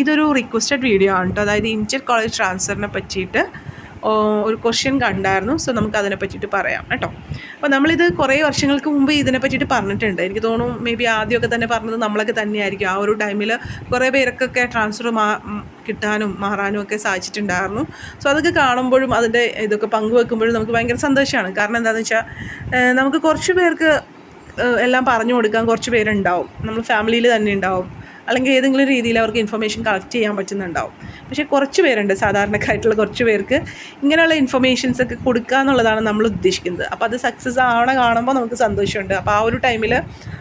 ഇതൊരു requested video ആണ് കേട്ടോ. അതായത് ഇന്റർ കോളേജ് ട്രാൻസ്ഫറിനെ പറ്റിയിട്ട് ഒരു ക്വസ്റ്റ്യൻ കണ്ടായിരുന്നു. സോ നമുക്ക് അതിനെ പറ്റിയിട്ട് പറയാം കേട്ടോ. അപ്പോൾ നമ്മളിത് കുറേ വർഷങ്ങൾക്ക് മുമ്പ് ഇതിനെ പറ്റിയിട്ട് പറഞ്ഞിട്ടുണ്ട്. എനിക്ക് തോന്നുന്നു മേ ബി ആദ്യമൊക്കെ തന്നെ പറഞ്ഞത് നമ്മളൊക്കെ തന്നെയായിരിക്കും. ആ ഒരു ടൈമിൽ കുറേ പേർക്കൊക്കെ ട്രാൻസ്ഫർ കിട്ടാനും മാറാനും ഒക്കെ സാധിച്ചിട്ടുണ്ടായിരുന്നു. സോ അതൊക്കെ കാണുമ്പോഴും അതിൻ്റെ ഇതൊക്കെ പങ്കുവെക്കുമ്പോഴും നമുക്ക് ഭയങ്കര സന്തോഷമാണ്. കാരണം എന്താണെന്ന് വെച്ചാൽ നമുക്ക് കുറച്ച് പേർക്ക് എല്ലാം പറഞ്ഞു കൊടുക്കാൻ കുറച്ച് പേരുണ്ടാവും, നമ്മൾ ഫാമിലിയിൽ തന്നെ ഉണ്ടാവും, അല്ലെങ്കിൽ ഏതെങ്കിലും രീതിയിൽ അവർക്ക് ഇൻഫർമേഷൻ കളക്ട് ചെയ്യാൻ പറ്റുന്നുണ്ടാവും. പക്ഷേ കുറച്ച് പേരുണ്ട്, സാധാരണക്കാരായിട്ടുള്ള കുറച്ച് പേർക്ക് ഇങ്ങനെയുള്ള ഇൻഫർമേഷൻസ് ഒക്കെ കൊടുക്കുക എന്നുള്ളതാണ് നമ്മൾ ഉദ്ദേശിക്കുന്നത്. അപ്പോൾ അത് സക്സസ് കാണുമ്പോൾ നമുക്ക് സന്തോഷമുണ്ട്. അപ്പോൾ ആ ഒരു ടൈമിൽ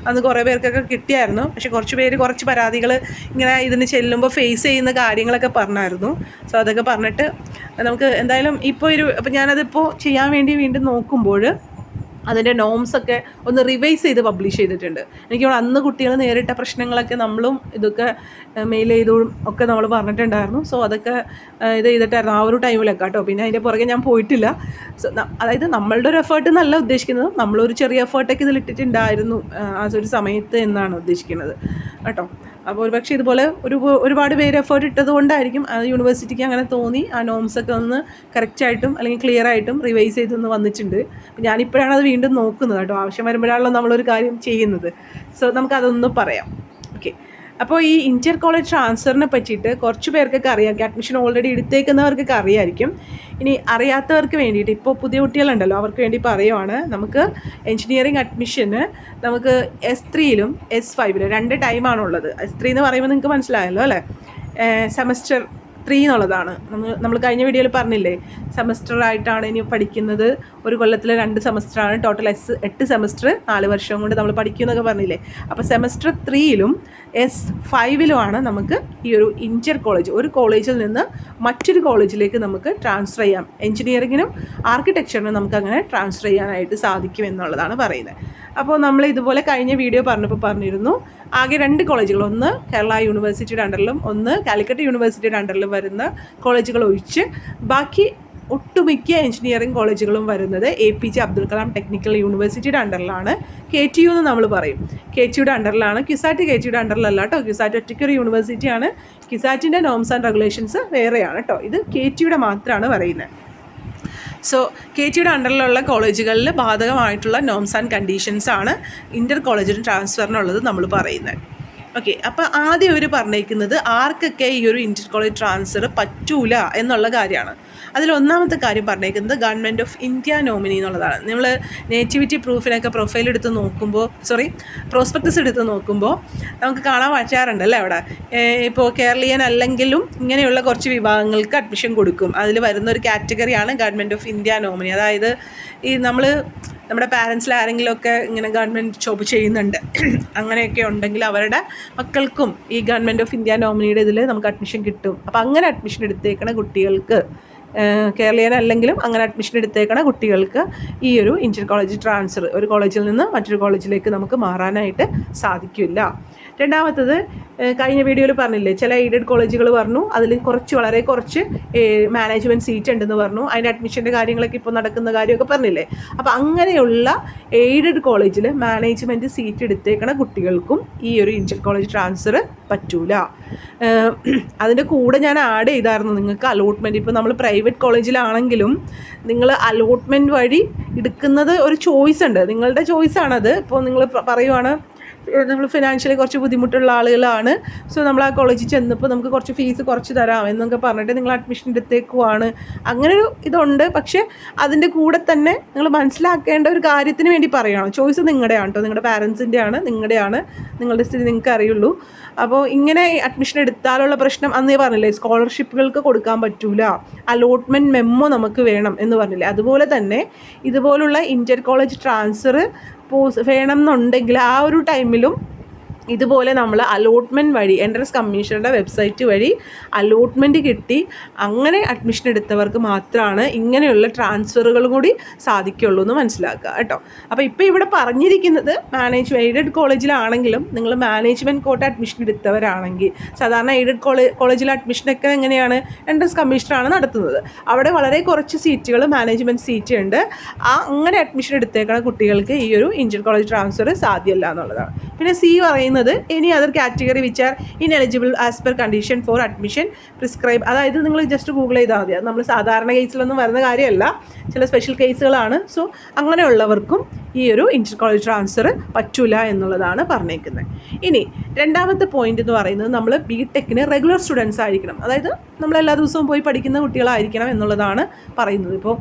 അന്ന് കുറേ പേർക്കൊക്കെ കിട്ടിയായിരുന്നു. പക്ഷേ കുറച്ച് പേര് കുറച്ച് പരാതികൾ ഇങ്ങനെ ഇതിന് ചെല്ലുമ്പോൾ ഫേസ് ചെയ്യുന്ന കാര്യങ്ങളൊക്കെ പറഞ്ഞായിരുന്നു. സോ അതൊക്കെ പറഞ്ഞിട്ട് നമുക്ക് എന്തായാലും അപ്പോൾ ഞാനതിപ്പോൾ ചെയ്യാൻ വേണ്ടി വീണ്ടും നോക്കുമ്പോൾ അതിൻ്റെ നോംസൊക്കെ ഒന്ന് റിവൈസ് ചെയ്ത് പബ്ലിഷ് ചെയ്തിട്ടുണ്ട്. എനിക്ക് അന്ന് കുട്ടികൾ നേരിട്ട പ്രശ്നങ്ങളൊക്കെ നമ്മളും ഇതൊക്കെ മെയിൽ ചെയ്തും ഒക്കെ നമ്മൾ പറഞ്ഞിട്ടുണ്ടായിരുന്നു. സോ അതൊക്കെ ഇത് ചെയ്തിട്ടായിരുന്നു ആ ഒരു ടൈമിലൊക്കെ കേട്ടോ. പിന്നെ അതിൻ്റെ പുറകെ ഞാൻ പോയിട്ടില്ല. സോ അതായത് നമ്മളുടെ ഒരു എഫേർട്ട് എന്നല്ല ഉദ്ദേശിക്കുന്നത്, നമ്മളൊരു ചെറിയ എഫേർട്ടൊക്കെ ഇതിലിട്ടിട്ടുണ്ടായിരുന്നു ആ ഒരു സമയത്ത് എന്നാണ് ഉദ്ദേശിക്കുന്നത് കേട്ടോ. അപ്പോൾ ഒരു പക്ഷേ ഇതുപോലെ ഒരുപാട് പേര് എഫേർട്ട് ഇട്ടത് കൊണ്ടായിരിക്കും ആ യൂണിവേഴ്സിറ്റിക്ക് അങ്ങനെ തോന്നി ആ നോംസൊക്കെ ഒന്ന് കറക്റ്റായിട്ടും അല്ലെങ്കിൽ ക്ലിയർ ആയിട്ടും റിവൈസ് ചെയ്തൊന്ന് വന്നിട്ടുണ്ട്. ഞാനിപ്പോഴാണ് അത് വീണ്ടും നോക്കുന്നത് കേട്ടോ. ആവശ്യം വരുമ്പോഴാണല്ലോ നമ്മളൊരു കാര്യം ചെയ്യുന്നത്. സോ നമുക്കതൊന്ന് പറയാം. ഓക്കെ, അപ്പോൾ ഈ ഇന്റർ കോളേജ് ട്രാൻസ്ഫറിനെ പറ്റിയിട്ട് കുറച്ച് പേർക്കൊക്കെ അറിയാം. അഡ്മിഷൻ ഓൾറെഡി എടുത്തേക്കുന്നവർക്കൊക്കെ അറിയായിരിക്കും. ഇനി അറിയാത്തവർക്ക് വേണ്ടിയിട്ട് ഇപ്പോൾ പുതിയ കുട്ടികളുണ്ടല്ലോ, അവർക്ക് വേണ്ടി പറയുവാണ്. നമുക്ക് എഞ്ചിനീയറിംഗ് അഡ്മിഷന് നമുക്ക് S3യിലും S5ലും 2 ടൈമാണുള്ളത്. S3 എന്ന് പറയുമ്പോൾ നിങ്ങൾക്ക് മനസ്സിലായല്ലോ അല്ലേ, സെമസ്റ്റർ 3 എന്നുള്ളതാണ്. നമ്മൾ കഴിഞ്ഞ വീഡിയോയിൽ പറഞ്ഞില്ലേ, സെമസ്റ്ററായിട്ടാണ് ഇനി പഠിക്കുന്നത്. ഒരു കൊല്ലത്തിൽ 2 സെമസ്റ്ററാണ്, ടോട്ടൽ 8 സെമസ്റ്റർ 4 വർഷം കൊണ്ട് നമ്മൾ പഠിക്കുമെന്നൊക്കെ പറഞ്ഞില്ലേ. അപ്പോൾ സെമസ്റ്റർ 3യിലും S5ലുമാണ് നമുക്ക് ഈ ഒരു ഇന്റർ കോളേജ്, ഒരു കോളേജിൽ നിന്ന് മറ്റൊരു കോളേജിലേക്ക് നമുക്ക് ട്രാൻസ്ഫർ ചെയ്യാം. എഞ്ചിനീയറിങ്ങിനും ആർക്കിടെക്ചറിനും നമുക്ക് അങ്ങനെ ട്രാൻസ്ഫർ ചെയ്യാനായിട്ട് സാധിക്കും എന്നുള്ളതാണ് പറയുന്നത്. അപ്പോൾ നമ്മൾ ഇതുപോലെ കഴിഞ്ഞ വീഡിയോ പറഞ്ഞിരുന്നു ആകെ 2 കോളേജുകൾ, ഒന്ന് കേരള യൂണിവേഴ്സിറ്റിയുടെ അണ്ടറിലും ഒന്ന് കാലിക്കറ്റ് യൂണിവേഴ്സിറ്റിയുടെ അണ്ടറിലും വരുന്ന കോളേജുകൾ ഒഴിച്ച് ബാക്കി ഒട്ടുമിക്ക എഞ്ചിനീയറിംഗ് കോളേജുകളും വരുന്നത് APJ അബ്ദുൽ കലാം ടെക്നിക്കൽ യൂണിവേഴ്സിറ്റിയുടെ അണ്ടറിലാണ്. KTU എന്ന് നമ്മൾ പറയും, KTUയുടെ അണ്ടറിലാണ്. ക്യുസാറ്റ് KTUയുടെ അണ്ടറിലല്ല കേട്ടോ. ക്യുസാറ്റ് ഒറ്റയ്ക്കൊരു യൂണിവേഴ്സിറ്റിയാണ്. ക്യുസാറ്റിൻ്റെ നോംസ് ആൻഡ് റെഗുലേഷൻസ് വേറെയാണ് കേട്ടോ. ഇത് KTUയുടെ മാത്രമാണ് പറയുന്നത്. സോ KTUയുടെ അണ്ടറിലുള്ള കോളേജുകളിൽ ബാധകമായിട്ടുള്ള നോംസ് ആൻഡ് കണ്ടീഷൻസ് ആണ് ഇന്റർ കോളേജിന് ട്രാൻസ്ഫറിനുള്ളത് നമ്മൾ പറയുന്നത്. ഓക്കെ, അപ്പോൾ ആദ്യം അവർ പറഞ്ഞേക്കുന്നത് ആർക്കൊക്കെ ഈ ഒരു ഇന്റർ കോളേജ് ട്രാൻസ്ഫർ പറ്റൂല എന്നുള്ള കാര്യമാണ്. അതിലൊന്നാമത്തെ കാര്യം പറഞ്ഞേക്കുന്നത് ഗവൺമെൻറ് ഓഫ് ഇന്ത്യ നോമിനി എന്നുള്ളതാണ്. നമ്മൾ നേറ്റിവിറ്റി പ്രൂഫിനൊക്കെ പ്രൊഫൈൽ എടുത്ത് നോക്കുമ്പോൾ പ്രോസ്പെക്ടസ് എടുത്ത് നോക്കുമ്പോൾ നമുക്ക് കാണാൻ പറ്റാറുണ്ടല്ലേ അവിടെ. ഇപ്പോൾ കേരളീയൻ അല്ലെങ്കിലും ഇങ്ങനെയുള്ള കുറച്ച് വിഭാഗങ്ങൾക്ക് അഡ്മിഷൻ കൊടുക്കും. അതിൽ വരുന്നൊരു കാറ്റഗറിയാണ് ഗവൺമെൻറ് ഓഫ് ഇന്ത്യ നോമിനി. അതായത് ഈ നമ്മുടെ പാരൻസിൽ ആരെങ്കിലുമൊക്കെ ഇങ്ങനെ ഗവൺമെൻറ് ജോബ് ചെയ്യുന്നുണ്ട്, അങ്ങനെയൊക്കെ ഉണ്ടെങ്കിൽ അവരുടെ മക്കൾക്കും ഈ ഗവൺമെൻറ് ഓഫ് ഇന്ത്യ നോമിനിയുടെ ഇതിൽ നമുക്ക് അഡ്മിഷൻ കിട്ടും. അപ്പോൾ അങ്ങനെ അഡ്മിഷൻ എടുത്തേക്കണ കുട്ടികൾക്ക്, കേരളീയൻ അല്ലെങ്കിലും അങ്ങനെ അഡ്മിഷൻ എടുത്തേക്കണ കുട്ടികൾക്ക് ഈ ഒരു ഇന്റർ കോളേജ് ട്രാൻസ്ഫർ, ഒരു കോളേജിൽ നിന്ന് മറ്റൊരു കോളേജിലേക്ക് നമുക്ക് മാറാനായിട്ട് സാധിക്കില്ല. രണ്ടാമത്തത്, കഴിഞ്ഞ വീഡിയോയിൽ പറഞ്ഞില്ലേ, ചില എയ്ഡഡ് കോളേജുകൾ പറഞ്ഞു അതിൽ വളരെ കുറച്ച് മാനേജ്മെൻറ്റ് സീറ്റ് ഉണ്ടെന്ന് പറഞ്ഞു. അതിൻ്റെ അഡ്മിഷൻ്റെ കാര്യങ്ങളൊക്കെ ഇപ്പോൾ നടക്കുന്ന കാര്യമൊക്കെ പറഞ്ഞില്ലേ. അപ്പോൾ അങ്ങനെയുള്ള എയ്ഡഡ് കോളേജിൽ മാനേജ്മെൻറ്റ് സീറ്റ് എടുത്തേക്കണ കുട്ടികൾക്കും ഈ ഒരു ഇന്റർ കോളേജ് ട്രാൻസ്ഫർ പറ്റൂല. അതിൻ്റെ കൂടെ ഞാൻ ആഡ് ചെയ്തായിരുന്നു നിങ്ങൾക്ക് അലോട്ട്മെൻറ്റ്. ഇപ്പോൾ നമ്മൾ പ്രൈവറ്റ് കോളേജിലാണെങ്കിലും നിങ്ങൾ അലോട്ട്മെൻറ്റ് വഴി എടുക്കുന്നത് ഒരു ചോയ്സ് ഉണ്ട്, നിങ്ങളുടെ ചോയ്സാണത്. ഇപ്പോൾ നിങ്ങൾ പറയുവാണ് നമ്മൾ ഫിനാൻഷ്യലി കുറച്ച് ബുദ്ധിമുട്ടുള്ള ആളുകളാണ്, സോ നമ്മൾ ആ കോളേജിൽ ചെന്നപ്പോൾ നമുക്ക് കുറച്ച് ഫീസ് കുറച്ച് തരാം എന്നൊക്കെ പറഞ്ഞിട്ട് നിങ്ങൾ അഡ്മിഷൻ എടുത്തേക്കുവാണ്, അങ്ങനൊരു ഇതുണ്ട്. പക്ഷേ അതിൻ്റെ കൂടെ തന്നെ നിങ്ങൾ മനസ്സിലാക്കേണ്ട ഒരു കാര്യത്തിന് വേണ്ടി പറയുകയാണ്, ചോയ്സ് നിങ്ങളുടെയാണ് കേട്ടോ, നിങ്ങളുടെ പാരൻസിൻ്റെയാണ്, നിങ്ങളുടെ സ്ഥിതി നിങ്ങൾക്ക് അറിയുള്ളൂ. അപ്പോൾ ഇങ്ങനെ അഡ്മിഷൻ എടുത്താലുള്ള പ്രശ്നം അന്നേ പറഞ്ഞില്ലേ, സ്കോളർഷിപ്പുകൾക്ക് കൊടുക്കാൻ പറ്റൂല, അലോട്ട്മെൻറ്റ് മെമ്മോ നമുക്ക് വേണം എന്ന് പറഞ്ഞില്ലേ. അതുപോലെ തന്നെ ഇതുപോലുള്ള ഇന്റർ കോളേജ് ട്രാൻസ്ഫർ വേണം എന്നുണ്ടെങ്കിൽ ആ ഒരു ടൈമിലും ഇതുപോലെ നമ്മൾ അലോട്ട്മെൻറ്റ് വഴി എൻട്രൻസ് കമ്മീഷണറുടെ വെബ്സൈറ്റ് വഴി അലോട്ട്മെൻറ്റ് കിട്ടി അങ്ങനെ അഡ്മിഷൻ എടുത്തവർക്ക് മാത്രമാണ് ഇങ്ങനെയുള്ള ട്രാൻസ്ഫറുകളും കൂടി സാധിക്കുള്ളൂ എന്ന് മനസ്സിലാക്കുക കേട്ടോ. അപ്പോൾ ഇപ്പോൾ ഇവിടെ പറഞ്ഞിരിക്കുന്നത് എയ്ഡഡ് കോളേജിലാണെങ്കിലും നിങ്ങൾ മാനേജ്മെൻറ്റ് കോട്ട അഡ്മിഷൻ എടുത്തവരാണെങ്കിൽ, സാധാരണ എയ്ഡഡ് കോളേജിലെ അഡ്മിഷനൊക്കെ എങ്ങനെയാണ്, എൻട്രൻസ് കമ്മീഷണറാണ് നടത്തുന്നത്. അവിടെ വളരെ കുറച്ച് സീറ്റുകൾ മാനേജ്മെൻറ്റ് സീറ്റ് ഉണ്ട്. അങ്ങനെ അഡ്മിഷൻ എടുത്തേക്കുന്ന കുട്ടികൾക്ക് ഈ ഒരു ഇന്റർ കോളേജ് ട്രാൻസ്ഫർ സാധ്യമല്ല എന്നുള്ളതാണ്. പിന്നെ C പറയുന്നത് പറയുന്നത് any other category which are ineligible as per condition for admission prescribe. അതായത് നിങ്ങൾ ജസ്റ്റ് ഗൂഗിൾ ചെയ്താൽ മതി, അത് നമ്മൾ സാധാരണ കേസിലൊന്നും വരുന്ന കാര്യമല്ല, ചില സ്പെഷ്യൽ കേസുകളാണ്. സോ അങ്ങനെയുള്ളവർക്കും ഈ ഒരു ഇൻ്റർ കോളേജ് ട്രാൻസ്ഫർ പറ്റൂല എന്നുള്ളതാണ് പറഞ്ഞേക്കുന്നത്. ഇനി രണ്ടാമത്തെ പോയിന്റ് എന്ന് പറയുന്നത് നമ്മൾ ബിടെക്കിന് റെഗുലർ സ്റ്റുഡൻസ് ആയിരിക്കണം, അതായത് നമ്മൾ എല്ലാ ദിവസവും പോയി പഠിക്കുന്ന കുട്ടികളായിരിക്കണം എന്നുള്ളതാണ് പറയുന്നത്. ഇപ്പോൾ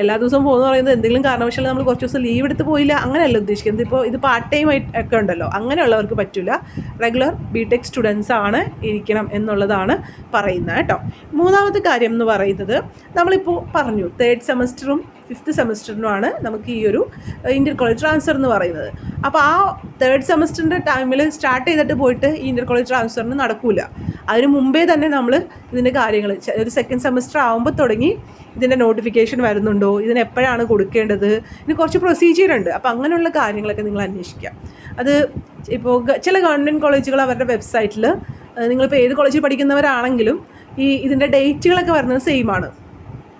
എല്ലാ ദിവസവും പോകുന്ന പറയുന്നത് എന്തെങ്കിലും കാരണവശാലും നമ്മൾ കുറച്ച് ദിവസം ലീവ് എടുത്ത് പോയില്ല അങ്ങനെയല്ല ഉദ്ദേശിക്കുന്നത്. ഇപ്പോൾ ഇത് പാർട്ട് ടൈം ഒക്കെ ഉണ്ടല്ലോ, അങ്ങനെയുള്ളവർക്ക് പറ്റില്ല. റെഗുലർ ബിടെക് സ്റ്റുഡൻസ് ആണ് ഇരിക്കണം എന്നുള്ളതാണ് പറയുന്നത് കേട്ടോ. മൂന്നാമത്തെ കാര്യം എന്ന് പറയുന്നത് നമ്മളിപ്പോൾ പറഞ്ഞു 3rd സെമസ്റ്ററും 5th സെമസ്റ്ററിനുമാണ് നമുക്ക് ഈ ഒരു ഇൻ്റർ കോളേജ് ട്രാൻസ്ഫർ എന്ന് പറയുന്നത്. അപ്പോൾ ആ 3rd സെമസ്റ്ററിൻ്റെ ടൈമിൽ സ്റ്റാർട്ട് ചെയ്തിട്ട് പോയിട്ട് ഈ ഇൻ്റർ കോളേജ് ട്രാൻസ്ഫറിന് നടക്കില്ല. അതിന് മുമ്പേ തന്നെ നമ്മൾ ഇതിൻ്റെ കാര്യങ്ങൾ ഒരു 2nd സെമസ്റ്റർ ആകുമ്പോൾ തുടങ്ങി ഇതിൻ്റെ നോട്ടിഫിക്കേഷൻ വരുന്നുണ്ടോ, ഇതിന് എപ്പോഴാണ് കൊടുക്കേണ്ടത്, ഇതിന് കുറച്ച് പ്രൊസീജിയർ ഉണ്ട്. അപ്പോൾ അങ്ങനെയുള്ള കാര്യങ്ങളൊക്കെ നിങ്ങൾ അന്വേഷിക്കുക. അത് ഇപ്പോൾ ചില ഗവൺമെൻറ് കോളേജുകൾ അവരുടെ വെബ്സൈറ്റിൽ നിങ്ങളിപ്പോൾ ഏത് കോളേജിൽ പഠിക്കുന്നവരാണെങ്കിലും ഇതിൻ്റെ ഡേറ്റുകളൊക്കെ വരുന്നത് സെയിം ആണ്.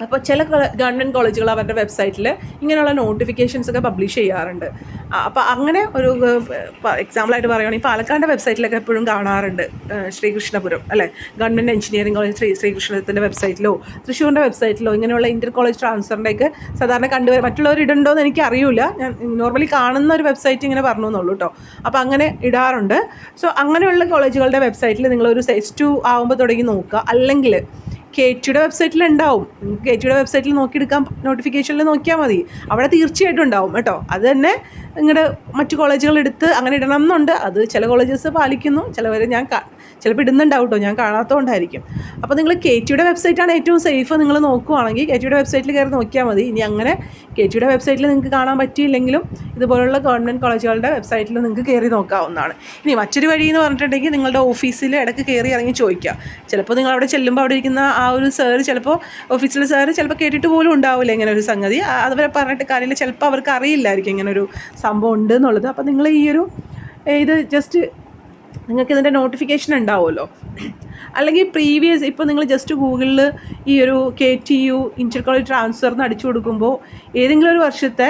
അപ്പോൾ ചില ഗവൺമെൻറ് കോളേജുകൾ അവരുടെ വെബ്സൈറ്റിൽ ഇങ്ങനെയുള്ള നോട്ടിഫിക്കേഷൻസ് ഒക്കെ പബ്ലിഷ് ചെയ്യാറുണ്ട്. അപ്പോൾ അങ്ങനെ ഒരു എക്സാമ്പിളായിട്ട് പറയുകയാണെങ്കിൽ പാലക്കാടിൻ്റെ വെബ്സൈറ്റിലൊക്കെ എപ്പോഴും കാണാറുണ്ട് ശ്രീകൃഷ്ണപുരം അല്ലേ, ഗവൺമെൻറ് എഞ്ചിനീയറിംഗ് കോളേജ് ശ്രീകൃഷ്ണത്തിൻ്റെ വെബ്സൈറ്റിലോ തൃശ്ശൂരിൻ്റെ വെബ്സൈറ്റിലോ ഇങ്ങനെയുള്ള ഇൻ്റർ കോളേജ് ട്രാൻസ്ഫറിൻ്റെയൊക്കെ സാധാരണ കണ്ടുവരും. മറ്റുള്ളവർ ഇടുണ്ടോ എന്ന് എനിക്കറിയില്ല, ഞാൻ നോർമലി കാണുന്ന ഒരു വെബ്സൈറ്റ് ഇങ്ങനെ പറഞ്ഞു എന്നുള്ളൂ കേട്ടോ. അപ്പോൾ അങ്ങനെ ഇടാറുണ്ട്. സോ അങ്ങനെയുള്ള കോളേജുകളുടെ വെബ്സൈറ്റിൽ നിങ്ങളൊരു S2 ആകുമ്പോൾ തുടങ്ങി നോക്കുക. അല്ലെങ്കിൽ KTUയുടെ വെബ്സൈറ്റിൽ ഉണ്ടാവും, KTUയുടെ വെബ്സൈറ്റിൽ നോക്കിയെടുക്കാൻ നോട്ടിഫിക്കേഷനിൽ നോക്കിയാൽ മതി, അവിടെ തീർച്ചയായിട്ടും ഉണ്ടാവും കേട്ടോ. അത് തന്നെ നിങ്ങളുടെ മറ്റു കോളേജുകൾ എടുത്ത് അങ്ങനെ ഇടണം എന്നുണ്ട്. അത് ചില കോളേജസ് പാലിക്കുന്നു, ചിലവർ ചിലപ്പോൾ ഇടുന്നുണ്ടാവും കേട്ടോ, ഞാൻ കാണാത്തതുകൊണ്ടായിരിക്കും. അപ്പോൾ നിങ്ങൾ KTUയുടെ വെബ്സൈറ്റാണ് ഏറ്റവും സേഫ്. നിങ്ങൾ നോക്കുവാണെങ്കിൽ KTUയുടെ വെബ്സൈറ്റിൽ കയറി നോക്കിയാൽ മതി. ഇനി അങ്ങനെ KTUയുടെ വെബ്സൈറ്റിൽ നിങ്ങൾക്ക് കാണാൻ പറ്റിയില്ലെങ്കിലും ഇതുപോലുള്ള ഗവൺമെൻറ് കോളേജുകളുടെ വെബ്സൈറ്റിൽ നിങ്ങൾക്ക് കയറി നോക്കാവുന്നതാണ്. ഇനി മറ്റൊരു വഴി എന്ന് പറഞ്ഞിട്ടുണ്ടെങ്കിൽ നിങ്ങളുടെ ഓഫീസിൽ ഇടയ്ക്ക് കയറി ഇറങ്ങി ചോദിക്കുക. ചിലപ്പോൾ നിങ്ങൾ അവിടെ ചെല്ലുമ്പോൾ അവിടെ ഇരിക്കുന്ന ആ ഒരു സാറ്, ചിലപ്പോൾ ഓഫീസിലെ സാറ് ചിലപ്പോൾ കേട്ടിട്ട് പോലും ഉണ്ടാവില്ല ഇങ്ങനെ ഒരു സംഗതി. അവരെ പറഞ്ഞിട്ട് കാര്യമില്ല, ചിലപ്പോൾ അവർക്ക് അറിയില്ലായിരിക്കും ഇങ്ങനൊരു സംഭവം ഉണ്ട് എന്നുള്ളത്. അപ്പോൾ നിങ്ങൾ ഇത് ജസ്റ്റ് നിങ്ങൾക്ക് ഇതിൻ്റെ നോട്ടിഫിക്കേഷൻ ഉണ്ടാവുമല്ലോ. അല്ലെങ്കിൽ പ്രീവിയസ് ഇപ്പോൾ നിങ്ങൾ ജസ്റ്റ് ഗൂഗിളിൽ ഈ ഒരു KTU ഇൻ്റർ കോളേജ് ട്രാൻസ്ഫർ എന്ന് അടിച്ചു കൊടുക്കുമ്പോൾ ഏതെങ്കിലും ഒരു വർഷത്തെ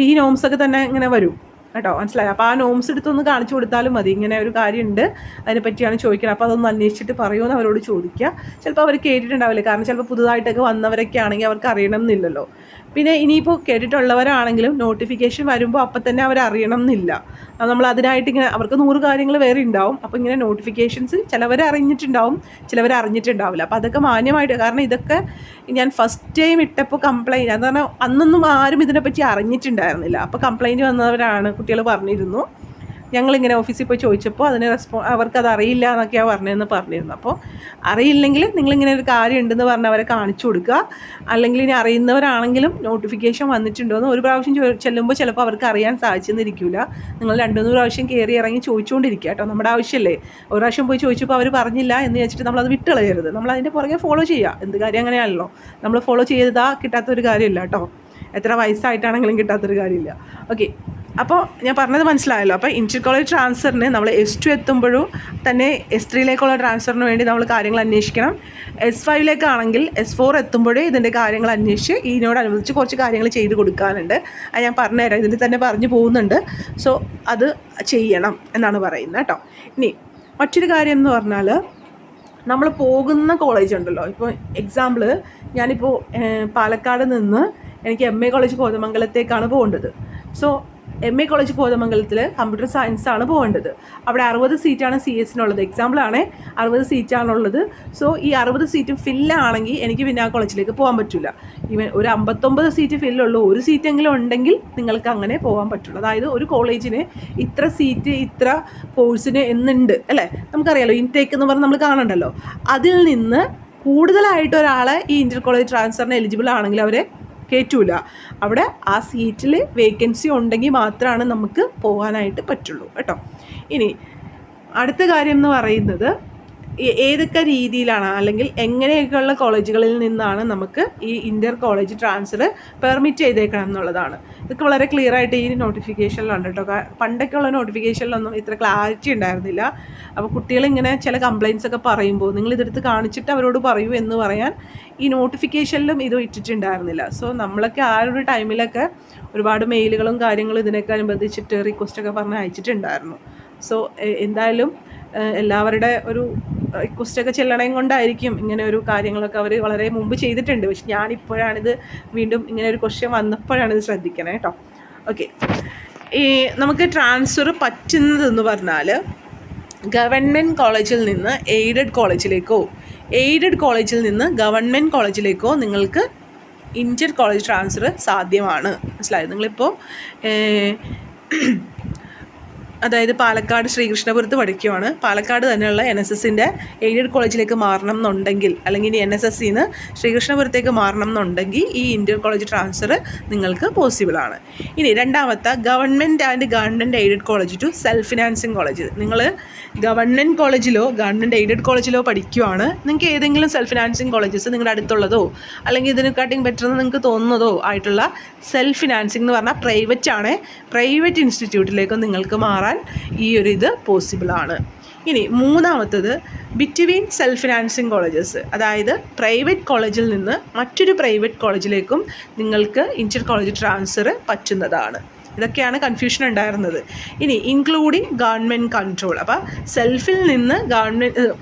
ഈ നോംസൊക്കെ തന്നെ ഇങ്ങനെ വരും കേട്ടോ, മനസ്സിലായി. അപ്പോൾ ആ നോംസ് എടുത്തൊന്ന് കാണിച്ചു കൊടുത്താലും മതി, ഇങ്ങനെ ഒരു കാര്യമുണ്ട് അതിനെപ്പറ്റിയാണ് ചോദിക്കുന്നത്. അപ്പോൾ അതൊന്ന് അന്വേഷിച്ചിട്ട് പറയുമെന്ന് അവരോട് ചോദിക്കുക. ചിലപ്പോൾ അവർ കേട്ടിട്ടുണ്ടാവില്ല, കാരണം ചിലപ്പോൾ പുതുതായിട്ടൊക്കെ വന്നവരൊക്കെ ആണെങ്കിൽ അവർക്ക് അറിയണം എന്നില്ലല്ലോ. പിന്നെ ഇനിയിപ്പോൾ കേട്ടിട്ടുള്ളവരാണെങ്കിലും നോട്ടിഫിക്കേഷൻ വരുമ്പോൾ അപ്പം തന്നെ അവർ അറിയണം എന്നില്ല. നമ്മൾ അതിനായിട്ട് ഇങ്ങനെ അവർക്ക് 100 കാര്യങ്ങൾ വേറെ ഉണ്ടാവും. അപ്പോൾ ഇങ്ങനെ നോട്ടിഫിക്കേഷൻസ് ചിലവർ അറിഞ്ഞിട്ടുണ്ടാവും, ചിലവർ അറിഞ്ഞിട്ടുണ്ടാവില്ല. അപ്പോൾ അതൊക്കെ മാന്യമായിട്ട്, കാരണം ഇതൊക്കെ ഞാൻ ഫസ്റ്റ് ടൈം ഇട്ടപ്പോൾ കംപ്ലയിൻറ്റ്, അത് പറഞ്ഞാൽ അന്നൊന്നും ആരും ഇതിനെപ്പറ്റി അറിഞ്ഞിട്ടുണ്ടായിരുന്നില്ല. അപ്പോൾ കംപ്ലയിൻറ്റ് വന്നവരാണ് കുട്ടികൾ പറഞ്ഞിരുന്നു. ഞങ്ങളിങ്ങനെ ഓഫീസിൽ പോയി ചോദിച്ചപ്പോൾ അതിന് അവർക്കത് അറിയില്ല എന്നൊക്കെയാണ് പറഞ്ഞിരുന്നു. അപ്പോൾ അറിയില്ലെങ്കിൽ നിങ്ങളിങ്ങനെ ഒരു കാര്യം ഉണ്ടെന്ന് പറഞ്ഞ് അവരെ കാണിച്ചു കൊടുക്കുക. അല്ലെങ്കിൽ ഇനി അറിയുന്നവരാണെങ്കിലും നോട്ടിഫിക്കേഷൻ വന്നിട്ടുണ്ടോ എന്ന് ഒരു പ്രാവശ്യം ചെല്ലുമ്പോൾ ചിലപ്പോൾ അവർക്ക് അറിയാൻ സാധിച്ചെന്നിരിക്കില്ല. നിങ്ങൾ 2-3 പ്രാവശ്യം കയറി ഇറങ്ങി ചോദിച്ചുകൊണ്ടിരിക്കുക കേട്ടോ. നമ്മുടെ ആവശ്യമല്ലേ. ഒരു പ്രാവശ്യം പോയി ചോദിച്ചപ്പോൾ അവർ പറഞ്ഞില്ല എന്ന് വെച്ചിട്ട് നമ്മളത് വിട്ടുകളയരുത്. നമ്മൾ അതിൻ്റെ പുറകെ ഫോളോ ചെയ്യുക. എന്ത് കാര്യം അങ്ങനെയാണല്ലോ, നമ്മൾ ഫോളോ ചെയ്താൽ കിട്ടാത്തൊരു കാര്യമില്ല കേട്ടോ. എത്ര വയസ്സായിട്ടാണെങ്കിലും കിട്ടാത്തൊരു കാര്യമില്ല. ഓക്കെ, അപ്പോൾ ഞാൻ പറഞ്ഞത് മനസ്സിലായല്ലോ. അപ്പോൾ ഇൻ്റർ കോളേജ് ട്രാൻസ്ഫറിന് നമ്മൾ S2 എത്തുമ്പോഴും തന്നെ S3ലേക്കുള്ള ട്രാൻസ്ഫറിന് വേണ്ടി നമ്മൾ കാര്യങ്ങൾ അന്വേഷിക്കണം. S5ലേക്കാണെങ്കിൽ S4 എത്തുമ്പോഴേ ഇതിൻ്റെ കാര്യങ്ങൾ അന്വേഷിച്ച് ഇതിനോടനുബന്ധിച്ച് കുറച്ച് കാര്യങ്ങൾ ചെയ്ത് കൊടുക്കാനുണ്ട്. അത് ഞാൻ പറഞ്ഞുതരാം, ഇതിൽ തന്നെ പറഞ്ഞു പോകുന്നുണ്ട്. സോ അത് ചെയ്യണം എന്നാണ് പറയുന്നത് കേട്ടോ. ഇനി മറ്റൊരു കാര്യം എന്ന് പറഞ്ഞാൽ നമ്മൾ പോകുന്ന കോളേജ് ഉണ്ടല്ലോ. ഇപ്പോൾ എക്സാമ്പിൾ ഞാനിപ്പോൾ പാലക്കാട് നിന്ന് എനിക്ക് MA കോളേജ് കോതമംഗലത്തേക്കാണ് പോകേണ്ടത്. സോ MA കോളേജ് കോതമംഗലത്തിൽ കമ്പ്യൂട്ടർ സയൻസാണ് പോകേണ്ടത്. അവിടെ 60 സീറ്റാണ് CS-നുള്ളത്. എക്സാമ്പിളാണ് 60 സീറ്റാണുള്ളത്. സോ ഈ 60 സീറ്റും ഫില്ലാണെങ്കിൽ എനിക്ക് പിന്നെ ആ കോളേജിലേക്ക് പോകാൻ പറ്റില്ല. ഈവൻ ഒരു 59 സീറ്റ് ഫില്ലുള്ളൂ, ഒരു സീറ്റെങ്കിലും ഉണ്ടെങ്കിൽ നിങ്ങൾക്ക് അങ്ങനെ പോകാൻ പറ്റുള്ളൂ. അതായത് ഒരു കോളേജിന് ഇത്ര സീറ്റ് ഇത്ര കോഴ്സിന് എന്നുണ്ട് അല്ലേ, നമുക്കറിയാലോ. ഇൻടേക്ക് എന്ന് പറഞ്ഞാൽ നമ്മൾ കാണണ്ടല്ലോ. അതിൽ നിന്ന് കൂടുതലായിട്ട് ഒരാളെ ഈ ഇൻ്റർ കോളേജ് ട്രാൻസ്ഫറിന് എലിജിബിൾ ആണെങ്കിൽ അവരെ കയറ്റൂല. അവിടെ ആ സീറ്റിൽ വേക്കൻസി ഉണ്ടെങ്കിൽ മാത്രമാണ് നമുക്ക് പോകാനായിട്ട് പറ്റുള്ളൂ കേട്ടോ. ഇനി അടുത്ത കാര്യം എന്ന് പറയുന്നത് ഏതൊക്കെ രീതിയിലാണ് അല്ലെങ്കിൽ എങ്ങനെയൊക്കെയുള്ള കോളേജുകളിൽ നിന്നാണ് നമുക്ക് ഈ ഇൻ്റർ കോളേജ് ട്രാൻസ്ഫർ പെർമിറ്റ് ചെയ്തേക്കണം എന്നുള്ളതാണ്. ഇതൊക്കെ വളരെ ക്ലിയർ ആയിട്ട് ഈ നോട്ടിഫിക്കേഷനിലുണ്ട് കേട്ടോ. പണ്ടൊക്കെയുള്ള നോട്ടിഫിക്കേഷനിലൊന്നും ഇത്ര ക്ലാരിറ്റി ഉണ്ടായിരുന്നില്ല. അപ്പോൾ കുട്ടികളിങ്ങനെ ചില കംപ്ലയിൻറ്റ്സ് ഒക്കെ പറയുമ്പോൾ നിങ്ങളിതെടുത്ത് കാണിച്ചിട്ട് അവരോട് പറയൂ എന്ന് പറയാൻ ഈ നോട്ടിഫിക്കേഷനിലും ഇത് ഇട്ടിട്ടുണ്ടായിരുന്നില്ല. സോ നമ്മളൊക്കെ ആ ഒരു ടൈമിലൊക്കെ ഒരുപാട് മെയിലുകളും കാര്യങ്ങളും ഇതിനൊക്കെ അനുബന്ധിച്ചിട്ട് റിക്വസ്റ്റൊക്കെ പറഞ്ഞ് അയച്ചിട്ടുണ്ടായിരുന്നു. സോ എന്തായാലും എല്ലാവരുടെ ഒരു റിക്വസ്റ്റൊക്കെ ചെല്ലണയും കൊണ്ടായിരിക്കും ഇങ്ങനെ ഒരു കാര്യങ്ങളൊക്കെ അവർ വളരെ മുമ്പ് ചെയ്തിട്ടുണ്ട്. പക്ഷെ ഞാനിപ്പോഴാണിത് വീണ്ടും ഇങ്ങനെ ഒരു ക്വസ്റ്റ്യൻ വന്നപ്പോഴാണിത് ശ്രദ്ധിക്കണേ കേട്ടോ. ഓക്കെ, ഈ നമുക്ക് ട്രാൻസ്ഫർ പറ്റുന്നതെന്ന് പറഞ്ഞാൽ ഗവൺമെൻറ് കോളേജിൽ നിന്ന് എയ്ഡഡ് കോളേജിലേക്കോ എയ്ഡഡ് കോളേജിൽ നിന്ന് ഗവൺമെൻറ് കോളേജിലേക്കോ നിങ്ങൾക്ക് ഇൻ്റർ കോളേജ് ട്രാൻസ്ഫർ സാധ്യമാണ്. മനസ്സിലായത്? നിങ്ങളിപ്പോൾ അതായത് പാലക്കാട് ശ്രീകൃഷ്ണപുരത്ത് പഠിക്കുവാണ്, പാലക്കാട് തന്നെയുള്ള NSSൻ്റെ എയ്ഡഡ് കോളേജിലേക്ക് മാറണം എന്നുണ്ടെങ്കിൽ, അല്ലെങ്കിൽ ഇനി NSSന്ന് ശ്രീകൃഷ്ണപുരത്തേക്ക് മാറണം എന്നുണ്ടെങ്കിൽ ഈ ഇൻ്റർ കോളേജ് ട്രാൻസ്ഫർ നിങ്ങൾക്ക് പോസിബിളാണ്. ഇനി രണ്ടാമത്തെ government and government aided college to self financing college. നിങ്ങൾ ഗവൺമെൻറ് കോളേജിലോ ഗവൺമെൻറ് എയ്ഡഡ് കോളേജിലോ പഠിക്കുവാണ്, നിങ്ങൾക്ക് ഏതെങ്കിലും സെൽഫ് ഫിനാൻസിങ് കോളേജസ് നിങ്ങളുടെ അടുത്തുള്ളതോ അല്ലെങ്കിൽ ഇതിനെക്കാട്ടിയും ബെറ്റർ എന്ന് നിങ്ങൾക്ക് തോന്നുന്നതോ ആയിട്ടുള്ള സെൽഫ് ഫിനാൻസിങ് എന്ന് പറഞ്ഞാൽ പ്രൈവറ്റ് ഇൻസ്റ്റിറ്റ്യൂട്ടിലേക്ക് നിങ്ങൾക്ക് മാറാൻ ഈ ഒരു ഇത് പോസിബിളാണ്. ഇനി മൂന്നാമത്തത് ബിറ്റ്വീൻ സെൽഫ് ഫിനാൻസിങ് കോളേജസ്, അതായത് പ്രൈവറ്റ് കോളേജിൽ നിന്ന് മറ്റൊരു പ്രൈവറ്റ് കോളേജിലേക്കും നിങ്ങൾക്ക് ഇൻ്റർ കോളേജ് ട്രാൻസ്ഫർ പറ്റുന്നതാണ്. ഇതൊക്കെയാണ് കൺഫ്യൂഷൻ ഉണ്ടായിരുന്നത്. ഇനി ഇൻക്ലൂഡിങ് ഗവൺമെൻറ് കൺട്രോൾ. അപ്പോൾ സെൽഫിൽ നിന്ന്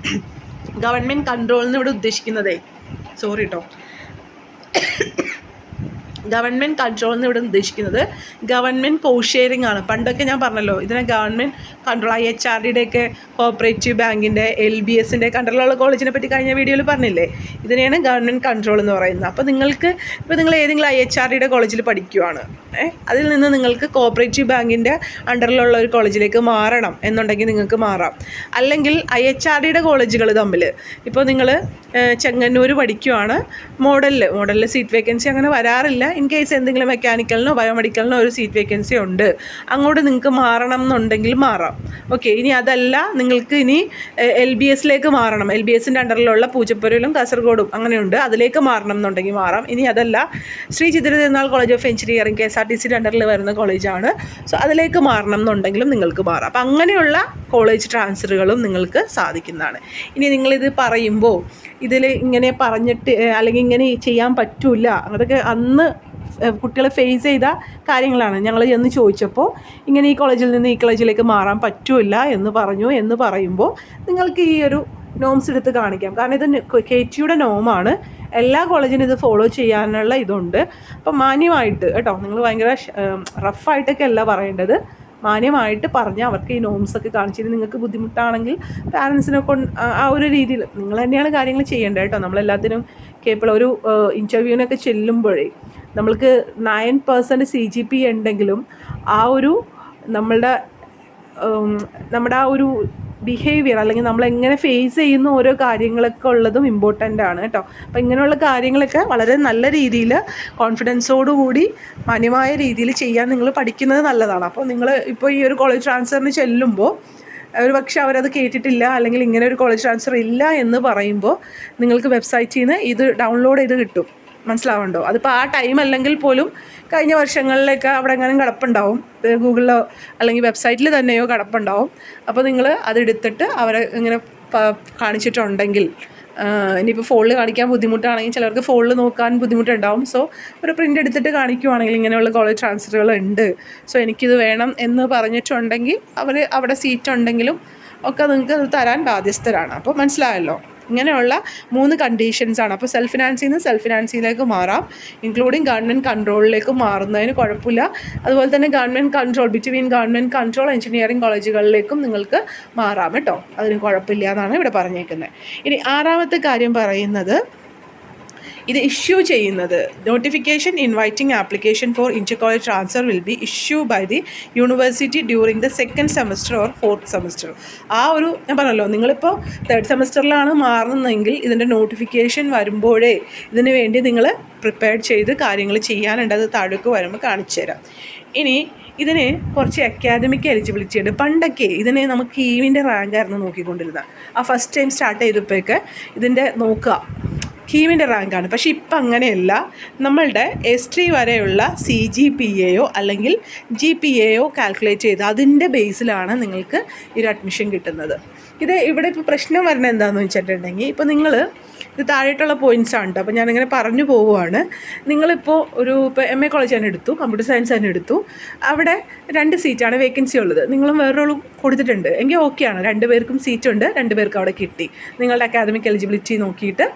ഗവൺമെൻറ് കൺട്രോൾ എന്ന് ഇവിടെ ഉദ്ദേശിക്കുന്നതേ ഗവൺമെൻറ് കൺട്രോൾ എന്ന് ഇവിടെ ഉദ്ദേശിക്കുന്നത് ഗവൺമെൻറ് കോസ്റ്റ് ഷെയറിംഗ് ആണ്. പണ്ടൊക്കെ ഞാൻ പറഞ്ഞല്ലോ ഇതിനെ ഗവൺമെൻറ് കൺട്രോൾ, IHRDയുടെയൊക്കെ കോഓപ്പറേറ്റീവ് ബാങ്കിൻ്റെ LBSൻ്റെ കൺട്രോളുള്ള കോളേജിനെ പറ്റി കഴിഞ്ഞ വീഡിയോയിൽ പറഞ്ഞില്ലേ, ഇതിനെയാണ് ഗവൺമെൻറ് കൺട്രോൾ എന്ന് പറയുന്നത്. അപ്പോൾ നിങ്ങൾ ഏതെങ്കിലും IHRDയുടെ കോളേജിൽ പഠിക്കുവാണ്, അതിൽ നിന്ന് നിങ്ങൾക്ക് കോഓപ്പറേറ്റീവ് ബാങ്കിൻ്റെ അണ്ടറിലുള്ള ഒരു കോളേജിലേക്ക് മാറണം എന്നുണ്ടെങ്കിൽ നിങ്ങൾക്ക് മാറാം. അല്ലെങ്കിൽ IHRDയുടെ കോളേജുകൾ തമ്മിൽ ഇപ്പോൾ നിങ്ങൾ ചെങ്ങന്നൂർ പഠിക്കുവാണ്, മോഡലിൽ സീറ്റ് വേക്കൻസി അങ്ങനെ വരാറില്ല. ഇൻ കേസ് എന്തെങ്കിലും മെക്കാനിക്കലിനോ ബയോമെഡിക്കലിനോ ഒരു സീറ്റ് വേക്കൻസി ഉണ്ട്, അങ്ങോട്ട് നിങ്ങൾക്ക് മാറണം എന്നുണ്ടെങ്കിൽ മാറാം. ഓക്കെ, ഇനി അതല്ല നിങ്ങൾക്ക് ഇനി LBSലേക്ക് മാറണം, LBSൻ്റെ അണ്ടറിലുള്ള പൂജപ്പുരയിലും കാസർഗോഡും അങ്ങനെയുണ്ട്, അതിലേക്ക് മാറണം എന്നുണ്ടെങ്കിൽ മാറാം. ഇനി അതല്ല ശ്രീ ചിത്ര തിരുനാൾ കോളേജ് ഓഫ് എഞ്ചിനീയറിംഗ് KSRTCയുടെ അണ്ടറിൽ വരുന്ന കോളേജാണ്, സോ അതിലേക്ക് മാറണം എന്നുണ്ടെങ്കിലും നിങ്ങൾക്ക് മാറാം. അപ്പം അങ്ങനെയുള്ള കോളേജ് ട്രാൻസ്ഫറുകളും നിങ്ങൾക്ക് സാധിക്കുന്നതാണ്. ഇനി നിങ്ങളിത് പറയുമ്പോൾ ഇതിൽ ഇങ്ങനെ പറഞ്ഞിട്ട് അല്ലെങ്കിൽ ഇങ്ങനെ ചെയ്യാൻ പറ്റില്ല, അതൊക്കെ അന്ന് കുട്ടികൾ ഫേസ് ചെയ്ത കാര്യങ്ങളാണ്. ഞങ്ങൾ ചെന്ന് ചോദിച്ചപ്പോൾ ഇങ്ങനെ ഈ കോളേജിൽ നിന്ന് ഈ കോളേജിലേക്ക് മാറാൻ പറ്റില്ല എന്ന് പറയുമ്പോൾ നിങ്ങൾക്ക് ഈ ഒരു നോംസ് എടുത്ത് കാണിക്കാം. കാരണം ഇത് KTയുടെ നോമാണ്, എല്ലാ കോളേജിനും ഇത് ഫോളോ ചെയ്യാനുള്ള ഇതുണ്ട്. അപ്പം മാന്യമായിട്ട് കേട്ടോ, നിങ്ങൾ ഭയങ്കര റഫായിട്ടൊക്കെ അല്ല പറയേണ്ടത്, മാന്യമായിട്ട് പറഞ്ഞ് അവർക്ക് ഈ നോംസൊക്കെ കാണിച്ചിട്ട് നിങ്ങൾക്ക് ബുദ്ധിമുട്ടാണെങ്കിൽ പാരൻസിനെ കൊണ്ട് ആ ഒരു രീതിയിൽ നിങ്ങൾ തന്നെയാണ് കാര്യങ്ങൾ ചെയ്യേണ്ടത് കേട്ടോ. നമ്മളെല്ലാത്തിനും കേൾപ്പോൾ ഒരു ഇൻ്റർവ്യൂവിനൊക്കെ ചെല്ലുമ്പോഴേ നമ്മൾക്ക് 9% CGP ഉണ്ടെങ്കിലും ആ ഒരു നമ്മുടെ ആ ഒരു ബിഹേവിയർ അല്ലെങ്കിൽ നമ്മളെങ്ങനെ ഫേസ് ചെയ്യുന്ന ഓരോ കാര്യങ്ങളൊക്കെ ഉള്ളതും ഇമ്പോർട്ടൻ്റ് ആണ് കേട്ടോ. അപ്പോൾ ഇങ്ങനെയുള്ള കാര്യങ്ങളൊക്കെ വളരെ നല്ല രീതിയിൽ കോൺഫിഡൻസോടുകൂടി മാന്യമായ രീതിയിൽ ചെയ്യാൻ നിങ്ങൾ പഠിക്കുന്നത് നല്ലതാണ്. അപ്പോൾ നിങ്ങൾ ഇപ്പോൾ ഈ ഒരു കോളേജ് ട്രാൻസ്ഫറിന് ചെല്ലുമ്പോൾ ഒരു പക്ഷേ അവരത് കേട്ടിട്ടില്ല അല്ലെങ്കിൽ ഇങ്ങനെ ഒരു കോളേജ് ട്രാൻസ്ഫർ ഇല്ല എന്ന് പറയുമ്പോൾ നിങ്ങൾക്ക് വെബ്സൈറ്റിൽ നിന്ന് ഇത് ഡൗൺലോഡ് ചെയ്ത് കിട്ടും. മനസ്സിലാവുന്നുണ്ടോ? അതിപ്പോൾ ആ ടൈം അല്ലെങ്കിൽ പോലും കഴിഞ്ഞ വർഷങ്ങളിലൊക്കെ അവിടെ എങ്ങാനും കിടപ്പുണ്ടാവും, ഗൂഗിളിലോ അല്ലെങ്കിൽ വെബ്സൈറ്റിൽ തന്നെയോ കിടപ്പുണ്ടാവും. അപ്പോൾ നിങ്ങൾ അതെടുത്തിട്ട് അവരെ ഇങ്ങനെ കാണിച്ചിട്ടുണ്ടെങ്കിൽ, ഇനിയിപ്പോൾ ഫോണിൽ കാണിക്കാൻ ബുദ്ധിമുട്ടാണെങ്കിൽ ചിലർക്ക് ഫോണിൽ നോക്കാൻ ബുദ്ധിമുട്ടുണ്ടാവും, സോ ഒരു പ്രിൻ്റ് എടുത്തിട്ട് കാണിക്കുവാണെങ്കിൽ ഇങ്ങനെയുള്ള കോളേജ് ട്രാൻസ്ഫറുകൾ ഉണ്ട്, സോ എനിക്കിത് വേണം എന്ന് പറഞ്ഞിട്ടുണ്ടെങ്കിൽ അവർ അവിടെ സീറ്റ് ഉണ്ടെങ്കിലും ഒക്കെ നിങ്ങൾക്ക് അത് തരാൻ ബാധ്യസ്ഥരാണ്. അപ്പോൾ മനസ്സിലായല്ലോ, ഇങ്ങനെയുള്ള 3 കണ്ടീഷൻസാണ്. അപ്പോൾ സെൽഫ് ഫിനാൻസിലേക്ക് മാറാം, ഇൻക്ലൂഡിങ് ഗവൺമെൻറ് കൺട്രോളിലേക്ക് മാറുന്നതിന് കുഴപ്പമില്ല. അതുപോലെ തന്നെ government control, between government control engineering കോളേജുകളിലേക്കും നിങ്ങൾക്ക് മാറാം കേട്ടോ, അതിന് കുഴപ്പമില്ല എന്നാണ് ഇവിടെ പറഞ്ഞേക്കുന്നത്. ഇനി 6ാമത്തെ കാര്യം പറയുന്നത്, ഇത് ഇഷ്യൂ ചെയ്യുന്നത് notification inviting application for inter college transfer will be issue by the university during the 2nd semester or 4th semester. ആ ഒരു ഞാൻ പറഞ്ഞല്ലോ, നിങ്ങളിപ്പോൾ 3rd സെമസ്റ്ററിലാണ് മാറുന്നതെങ്കിൽ ഇതിൻ്റെ നോട്ടിഫിക്കേഷൻ വരുമ്പോഴേ ഇതിന് വേണ്ടി നിങ്ങൾ പ്രിപ്പയർ ചെയ്ത് കാര്യങ്ങൾ ചെയ്യാനുണ്ട്. അത് താഴേക്ക് വരുമ്പോൾ കാണിച്ചു തരാം. ഇനി ഇതിന് കുറച്ച് അക്കാദമിക് എലിജിബിലിറ്റി ഉണ്ട്. പണ്ടൊക്കെ ഇതിനെ നമുക്ക് കീവിൻ്റെ റാങ്കായിരുന്നു നോക്കിക്കൊണ്ടിരുന്നത്. ആ ഫസ്റ്റ് ടൈം സ്റ്റാർട്ട് ചെയ്തപ്പോഴൊക്കെ ഇതിൻ്റെ നോക്കുക കീവിൻ്റെ റാങ്കാണ്. പക്ഷേ ഇപ്പം അങ്ങനെയല്ല, നമ്മളുടെ S3 വരെയുള്ള CGPAയോ അല്ലെങ്കിൽ GPAയോ കാൽക്കുലേറ്റ് ചെയ്ത് അതിൻ്റെ ബേസിലാണ് നിങ്ങൾക്ക് ഈ അഡ്മിഷൻ കിട്ടുന്നത്. ഇത് ഇവിടെ ഇപ്പോൾ പ്രശ്നം വരുന്നത് എന്താണെന്ന് വെച്ചിട്ടുണ്ടെങ്കിൽ, ഇപ്പോൾ നിങ്ങൾ ഇത് താഴെയിട്ടുള്ള പോയിൻറ്റ്സാണ് കേട്ടോ. അപ്പോൾ ഞാനിങ്ങനെ പറഞ്ഞു പോവുകയാണ്. നിങ്ങളിപ്പോൾ ഇപ്പോൾ MA കോളേജ് തന്നെ എടുത്തു, കമ്പ്യൂട്ടർ സയൻസ് തന്നെ എടുത്തു, അവിടെ 2 സീറ്റാണ് വേക്കൻസി ഉള്ളത്. നിങ്ങളും വേറൊരു കൊടുത്തിട്ടുണ്ട് എങ്കിൽ ഓക്കെയാണ്, 2 പേർക്കും സീറ്റുണ്ട്, 2 പേർക്കും അവിടെ കിട്ടി, നിങ്ങളുടെ അക്കാദമിക് എലിജിബിലിറ്റി നോക്കിയിട്ട്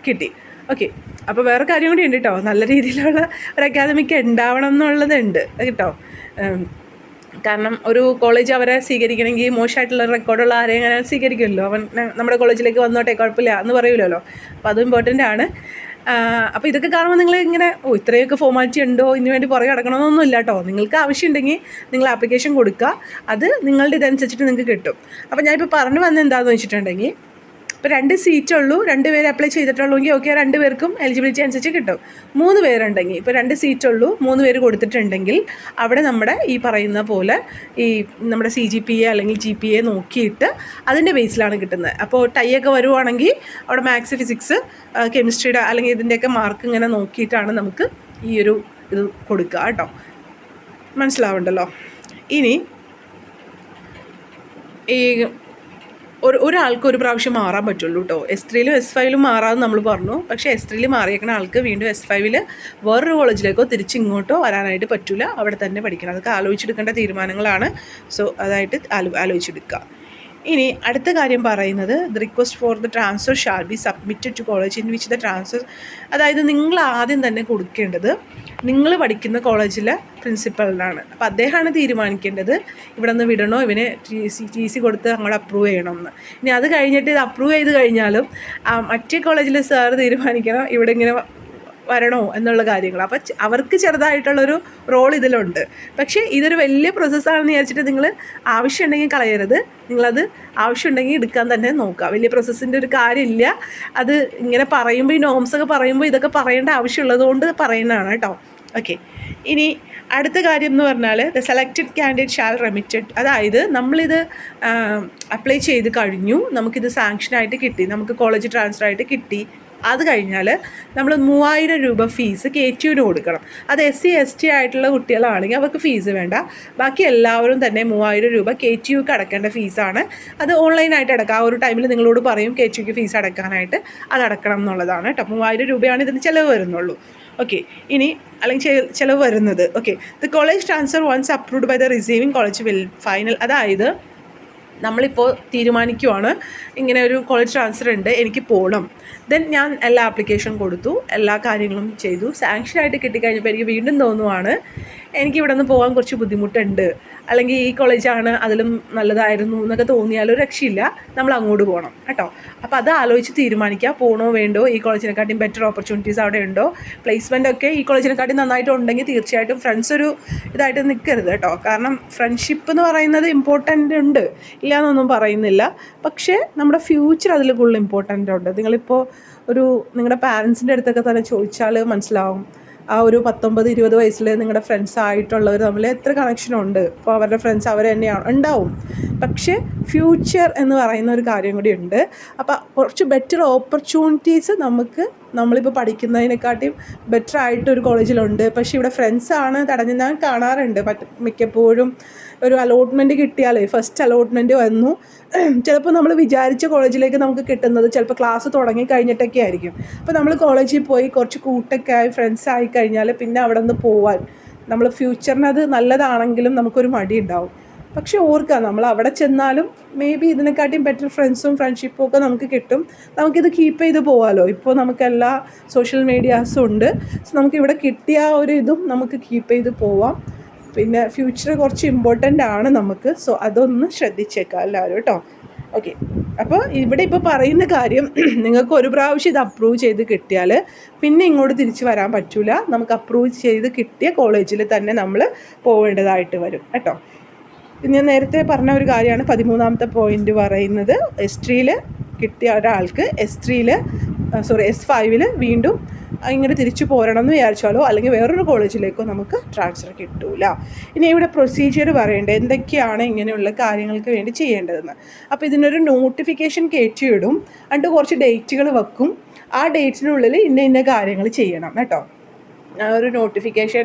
കിട്ടി. ഓക്കെ, അപ്പോൾ വേറെ കാര്യം കൂടി ഉണ്ട് കേട്ടോ, നല്ല രീതിയിലുള്ള ഒരു അക്കാദമിക് ഉണ്ടാവണം എന്നുള്ളതുണ്ട് കേട്ടോ. കാരണം ഒരു കോളേജ് അവരെ സ്വീകരിക്കണമെങ്കിൽ മോശമായിട്ടുള്ള റെക്കോർഡുള്ള ആരെയും അങ്ങനെ സ്വീകരിക്കുമല്ലോ. അവൻ നമ്മുടെ കോളേജിലേക്ക് വന്നോട്ടെ കുഴപ്പമില്ല എന്ന് പറയൂലല്ലോ. അപ്പോൾ അതും ഇമ്പോർട്ടൻ്റ് ആണ്. അപ്പോൾ ഇതൊക്കെ കാണുമ്പോൾ നിങ്ങൾ ഇങ്ങനെ ഇത്രയൊക്കെ ഫോർമാലിറ്റി ഉണ്ടോ ഇതിന് വേണ്ടി പുറകെ കിടക്കണമെന്നൊന്നും ഇല്ല കേട്ടോ. നിങ്ങൾക്ക് ആവശ്യമുണ്ടെങ്കിൽ നിങ്ങൾ ആപ്ലിക്കേഷൻ കൊടുക്കുക, അത് നിങ്ങളുടെ ഇതനുസരിച്ചിട്ട് നിങ്ങൾക്ക് കിട്ടും. അപ്പോൾ ഞാനിപ്പോൾ പറഞ്ഞു വന്നത് എന്താണെന്ന് വെച്ചിട്ടുണ്ടെങ്കിൽ, ഇപ്പോൾ 2 സീറ്റുള്ളൂ, 2 പേര് അപ്ലൈ ചെയ്തിട്ടുള്ളൂങ്കിൽ ഓക്കെ, 2 പേർക്കും എലിജിബിലിറ്റി അനുസരിച്ച് കിട്ടും. 3 പേരുണ്ടെങ്കിൽ, ഇപ്പോൾ 2 സീറ്റുള്ളൂ, 3 പേര് കൊടുത്തിട്ടുണ്ടെങ്കിൽ അവിടെ നമ്മുടെ ഈ പറയുന്ന പോലെ ഈ നമ്മുടെ CGPA അല്ലെങ്കിൽ GPA നോക്കിയിട്ട് അതിൻ്റെ ബേസിലാണ് കിട്ടുന്നത്. അപ്പോൾ ടൈ ഒക്കെ വരുവാണെങ്കിൽ അവിടെ മാത്സ്, ഫിസിക്സ്, കെമിസ്ട്രിയുടെ അല്ലെങ്കിൽ ഇതിൻ്റെയൊക്കെ മാർക്ക് ഇങ്ങനെ നോക്കിയിട്ടാണ് നമുക്ക് ഈ ഒരു ഇത് കൊടുക്കുക കേട്ടോ. മനസ്സിലാവുണ്ടല്ലോ. ഇനി ഈ ഒരാൾക്ക് ഒരു പ്രാവശ്യം മാറാൻ പറ്റുള്ളൂ കേട്ടോ. S3ലും S5ലും മാറാമെന്ന് നമ്മൾ പറഞ്ഞു. പക്ഷേ S3ൽ മാറിയേക്കുന്ന ആൾക്ക് വീണ്ടും S5ൽ വേറൊരു കോളേജിലേക്കോ തിരിച്ചിങ്ങോട്ടോ വരാനായിട്ട് പറ്റില്ല, അവിടെ തന്നെ പഠിക്കണം. അതൊക്കെ ആലോചിച്ചെടുക്കേണ്ട തീരുമാനങ്ങളാണ്. സോ അതായിട്ട് ആലോചിച്ചെടുക്കുക. ഇനി അടുത്ത കാര്യം പറയുന്നത്, the request for the transfer shall be submitted to college in which the transfer, അതായത് നിങ്ങൾ ആദ്യം തന്നെ കൊടുക്കേണ്ടത് നിങ്ങൾ പഠിക്കുന്ന കോളേജിലെ പ്രിൻസിപ്പലിനാണ്. അപ്പോൾ അദ്ദേഹമാണ് തീരുമാനിക്കേണ്ടത് ഇവിടെ നിന്ന് വിടണോ, ഇവന് TC കൊടുത്ത് അങ്ങോട്ട് അപ്രൂവ് ചെയ്യണമെന്ന്. ഇനി അത് കഴിഞ്ഞിട്ട് ഇത് അപ്രൂവ് ചെയ്ത് കഴിഞ്ഞാലും മറ്റേ കോളേജിലെ സാർ തീരുമാനിക്കണം ഇവിടെ ഇങ്ങനെ വരണോ എന്നുള്ള കാര്യങ്ങൾ. അപ്പോൾ അവർക്ക് ചെറുതായിട്ടുള്ളൊരു റോൾ ഇതിലുണ്ട്. പക്ഷേ ഇതൊരു വലിയ പ്രോസസ്സാണെന്ന് വിചാരിച്ചിട്ട് നിങ്ങൾ ആവശ്യമുണ്ടെങ്കിൽ കളയരുത്, നിങ്ങളത് ആവശ്യമുണ്ടെങ്കിൽ എടുക്കാൻ തന്നെ നോക്കുക. വലിയ പ്രോസസ്സിൻ്റെ ഒരു കാര്യമില്ല. അത് ഇങ്ങനെ പറയുമ്പോൾ, ഈ നോംസൊക്കെ പറയുമ്പോൾ ഇതൊക്കെ പറയേണ്ട ആവശ്യമുള്ളത് കൊണ്ട് പറയുന്നതാണ് കേട്ടോ. ഓക്കെ, ഇനി അടുത്ത കാര്യം എന്ന് പറഞ്ഞാൽ, the selected candidate shall remitted, അതായത് നമ്മളിത് അപ്ലൈ ചെയ്ത് കഴിഞ്ഞു, നമുക്കിത് സാങ്ഷനായിട്ട് കിട്ടി, നമുക്ക് കോളേജ് ട്രാൻസ്ഫർ ആയിട്ട് കിട്ടി. അത് കഴിഞ്ഞാൽ നമ്മൾ 3000 രൂപ ഫീസ് KTUവിന് കൊടുക്കണം. അത് SC ST ആയിട്ടുള്ള കുട്ടികളാണെങ്കിൽ അവർക്ക് ഫീസ് വേണ്ട. ബാക്കി എല്ലാവരും തന്നെ 3000 രൂപ KTUക്ക് അടക്കേണ്ട ഫീസാണ്. അത് ഓൺലൈനായിട്ട് അടക്കാം. ആ ഒരു ടൈമിൽ നിങ്ങളോട് പറയും KTUക്ക് ഫീസ് അടക്കാനായിട്ട്, അത് അടക്കണം എന്നുള്ളതാണ് കേട്ടോ. 3000 രൂപയാണ് ഇതിന് ചിലവ് വരുന്നുള്ളൂ. ഓക്കെ, ഇനി അല്ലെങ്കിൽ ചിലവ് വരുന്നത്. Okay, the college transfer once approved by the receiving college will final, അതായത് നമ്മളിപ്പോൾ തീരുമാനിക്കുവാണ് ഇങ്ങനെ ഒരു കോളേജ് ട്രാൻസ്ഫർ ഉണ്ട്, എനിക്ക് പോകണം. ദെൻ ഞാൻ എല്ലാ ആപ്ലിക്കേഷൻ കൊടുത്തു, എല്ലാ കാര്യങ്ങളും ചെയ്തു, സാങ്ഷനായിട്ട് കിട്ടിക്കഴിഞ്ഞപ്പോൾ എനിക്ക് വീണ്ടും തോന്നുവാണ് എനിക്കിവിടെ നിന്ന് പോകാൻ കുറച്ച് ബുദ്ധിമുട്ടുണ്ട്, അല്ലെങ്കിൽ ഈ കോളേജാണ് അതിലും നല്ലതായിരുന്നു എന്നൊക്കെ തോന്നിയാലും രക്ഷയില്ല, നമ്മൾ അങ്ങോട്ട് പോകണം കേട്ടോ. അപ്പോൾ അത് ആലോചിച്ച് തീരുമാനിക്കുക, പോകണോ വേണ്ടോ, ഈ കോളേജിനെക്കാട്ടിയും ബെറ്റർ ഓപ്പർച്യൂണിറ്റീസ് അവിടെ ഉണ്ടോ, പ്ലേസ്മെൻ്റ് ഒക്കെ ഈ കോളേജിനെക്കാട്ടിയും നന്നായിട്ടുണ്ടെങ്കിൽ തീർച്ചയായിട്ടും ഫ്രണ്ട്സ് ഒരു ഇതായിട്ട് നിൽക്കരുത് കേട്ടോ. കാരണം ഫ്രണ്ട്ഷിപ്പ് എന്ന് പറയുന്നത് ഇമ്പോർട്ടൻ്റ് ഉണ്ട്, ഇല്ല എന്നൊന്നും പറയുന്നില്ല. പക്ഷേ നമ്മുടെ ഫ്യൂച്ചർ അതിൽ കൂടുതൽ ഇമ്പോർട്ടൻ്റ് ഉണ്ട്. നിങ്ങളിപ്പോൾ നിങ്ങളുടെ പാരൻസിൻ്റെ അടുത്തൊക്കെ തന്നെ ചോദിച്ചാൽ മനസ്സിലാവും. ആ ഒരു 19-20 വയസ്സിൽ നിങ്ങളുടെ ഫ്രണ്ട്സ് ആയിട്ടുള്ളവർ തമ്മിൽ എത്ര കണക്ഷനുണ്ട്. ഇപ്പോൾ അവരുടെ ഫ്രണ്ട്സ് അവർ തന്നെയാണ് ഉണ്ടാവും. പക്ഷേ ഫ്യൂച്ചർ എന്ന് പറയുന്ന ഒരു കാര്യം കൂടി ഉണ്ട്. അപ്പോൾ കുറച്ച് ബെറ്റർ ഓപ്പർച്യൂണിറ്റീസ് നമ്മളിപ്പോൾ പഠിക്കുന്നതിനെക്കാട്ടിയും ബെറ്റർ ആയിട്ടൊരു കോളേജിലുണ്ട്. പക്ഷേ ഇവിടെ ഫ്രണ്ട്സാണ് തടഞ്ഞ് ഞാൻ കാണാറുണ്ട്. മിക്കപ്പോഴും ഒരു അലോട്ട്മെൻറ്റ് കിട്ടിയാലേ, ഫസ്റ്റ് അലോട്ട്മെൻറ്റ് വന്നു, ചിലപ്പോൾ നമ്മൾ വിചാരിച്ച കോളേജിലേക്ക് നമുക്ക് കിട്ടുന്നത് ചിലപ്പോൾ ക്ലാസ് തുടങ്ങി കഴിഞ്ഞിട്ടൊക്കെ ആയിരിക്കും. അപ്പോൾ നമ്മൾ കോളേജിൽ പോയി കുറച്ച് കൂട്ടൊക്കെ ആയി ഫ്രണ്ട്സ് ആയി കഴിഞ്ഞാൽ പിന്നെ അവിടെ നിന്ന് പോവാൻ നമ്മൾ ഫ്യൂച്ചറിനത് നല്ലതാണെങ്കിലും നമുക്കൊരു മടി ഉണ്ടാവും. പക്ഷെ ഓർക്കുക, നമ്മൾ അവിടെ ചെന്നാലും മേ ബി ഇതിനെക്കാട്ടിയും ബെറ്റർ ഫ്രണ്ട്സും ഫ്രണ്ട്ഷിപ്പും ഒക്കെ നമുക്ക് കിട്ടും. നമുക്കിത് കീപ്പ് ചെയ്ത് പോകാമല്ലോ. ഇപ്പോൾ നമുക്കെല്ലാ സോഷ്യൽ മീഡിയാസും ഉണ്ട്. സോ നമുക്കിവിടെ കിട്ടിയ ഒരു ഇതും നമുക്ക് കീപ്പ് ചെയ്ത് പോവാം. പിന്നെ ഫ്യൂച്ചർ കുറച്ച് ഇമ്പോർട്ടൻ്റ് ആണ് നമുക്ക്. സോ അതൊന്ന് ശ്രദ്ധിച്ചേക്കാം എല്ലാവരും കേട്ടോ. ഓക്കെ, അപ്പോൾ ഇവിടെ ഇപ്പോൾ പറയുന്ന കാര്യം, നിങ്ങൾക്ക് ഒരു പ്രാവശ്യം ഇത് അപ്രൂവ് ചെയ്ത് കിട്ടിയാൽ പിന്നെ ഇങ്ങോട്ട് തിരിച്ച് വരാൻ പറ്റില്ല. നമുക്ക് അപ്രൂവ് ചെയ്ത് കിട്ടിയ കോളേജിൽ തന്നെ നമ്മൾ പോവേണ്ടതായിട്ട് വരും കേട്ടോ. ഞാൻ നേരത്തെ പറഞ്ഞ ഒരു കാര്യമാണ് 13ാമത്തെ പോയിന്റ് പറയുന്നത്. S3ൽ കിട്ടിയ ഒരാൾക്ക് S5ൽ വീണ്ടും ഇങ്ങനെ തിരിച്ചു പോരണം എന്ന് വിചാരിച്ചാലോ അല്ലെങ്കിൽ വേറൊരു കോളേജിലേക്കോ നമുക്ക് ട്രാൻസ്ഫർ കിട്ടൂല. ഇനി ഇവിടെ പ്രൊസീജിയർ പറയേണ്ടത് എന്തൊക്കെയാണ് ഇങ്ങനെയുള്ള കാര്യങ്ങൾക്ക് വേണ്ടി ചെയ്യേണ്ടതെന്ന്. അപ്പോൾ ഇതിനൊരു നോട്ടിഫിക്കേഷൻ കയറ്റിയിടും, എന്നിട്ട് കുറച്ച് ഡേറ്റുകൾ വെക്കും. ആ ഡേറ്റിനുള്ളിൽ ഇന്ന കാര്യങ്ങൾ ചെയ്യണം കേട്ടോ. ഒരു നോട്ടിഫിക്കേഷൻ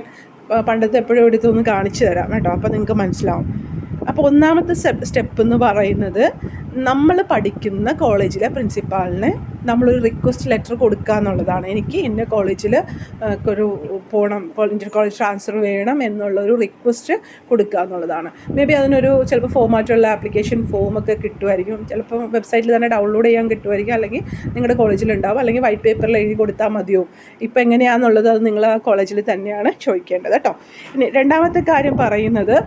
പണ്ടത്തെ എപ്പോഴും എടുത്തൊന്ന് കാണിച്ചു തരാം കേട്ടോ, അപ്പോൾ നിങ്ങൾക്ക് മനസ്സിലാവും. അപ്പോൾ ഒന്നാമത്തെ സ്റ്റെപ്പ് എന്ന് പറയുന്നത് നമ്മൾ പഠിക്കുന്ന കോളേജിലെ പ്രിൻസിപ്പാളിന് നമ്മളൊരു റിക്വസ്റ്റ് ലെറ്റർ കൊടുക്കുക എന്നുള്ളതാണ്. എനിക്ക് ഇന്ന കോളേജിൽ ഒരു പോകണം, ഇന്റർ കോളേജ് ട്രാൻസ്ഫർ വേണം എന്നുള്ളൊരു റിക്വസ്റ്റ് കൊടുക്കുക എന്നുള്ളതാണ്. മേ ബി അതിനൊരു ചിലപ്പോൾ ഫോമാറ്റുള്ള ആപ്ലിക്കേഷൻ ഫോമൊക്കെ കിട്ടുമായിരിക്കും, ചിലപ്പോൾ വെബ്സൈറ്റിൽ തന്നെ ഡൗൺലോഡ് ചെയ്യാൻ കിട്ടുമായിരിക്കും, അല്ലെങ്കിൽ നിങ്ങളുടെ കോളേജിലുണ്ടാവും, അല്ലെങ്കിൽ വൈറ്റ് പേപ്പറിൽ എഴുതി കൊടുത്താൽ മതിയോ. ഇപ്പോൾ എങ്ങനെയാണെന്നുള്ളത് അത് നിങ്ങൾ ആ കോളേജിൽ തന്നെയാണ് ചോദിക്കേണ്ടത് കേട്ടോ. ഇനി രണ്ടാമത്തെ കാര്യം പറയുന്നത്,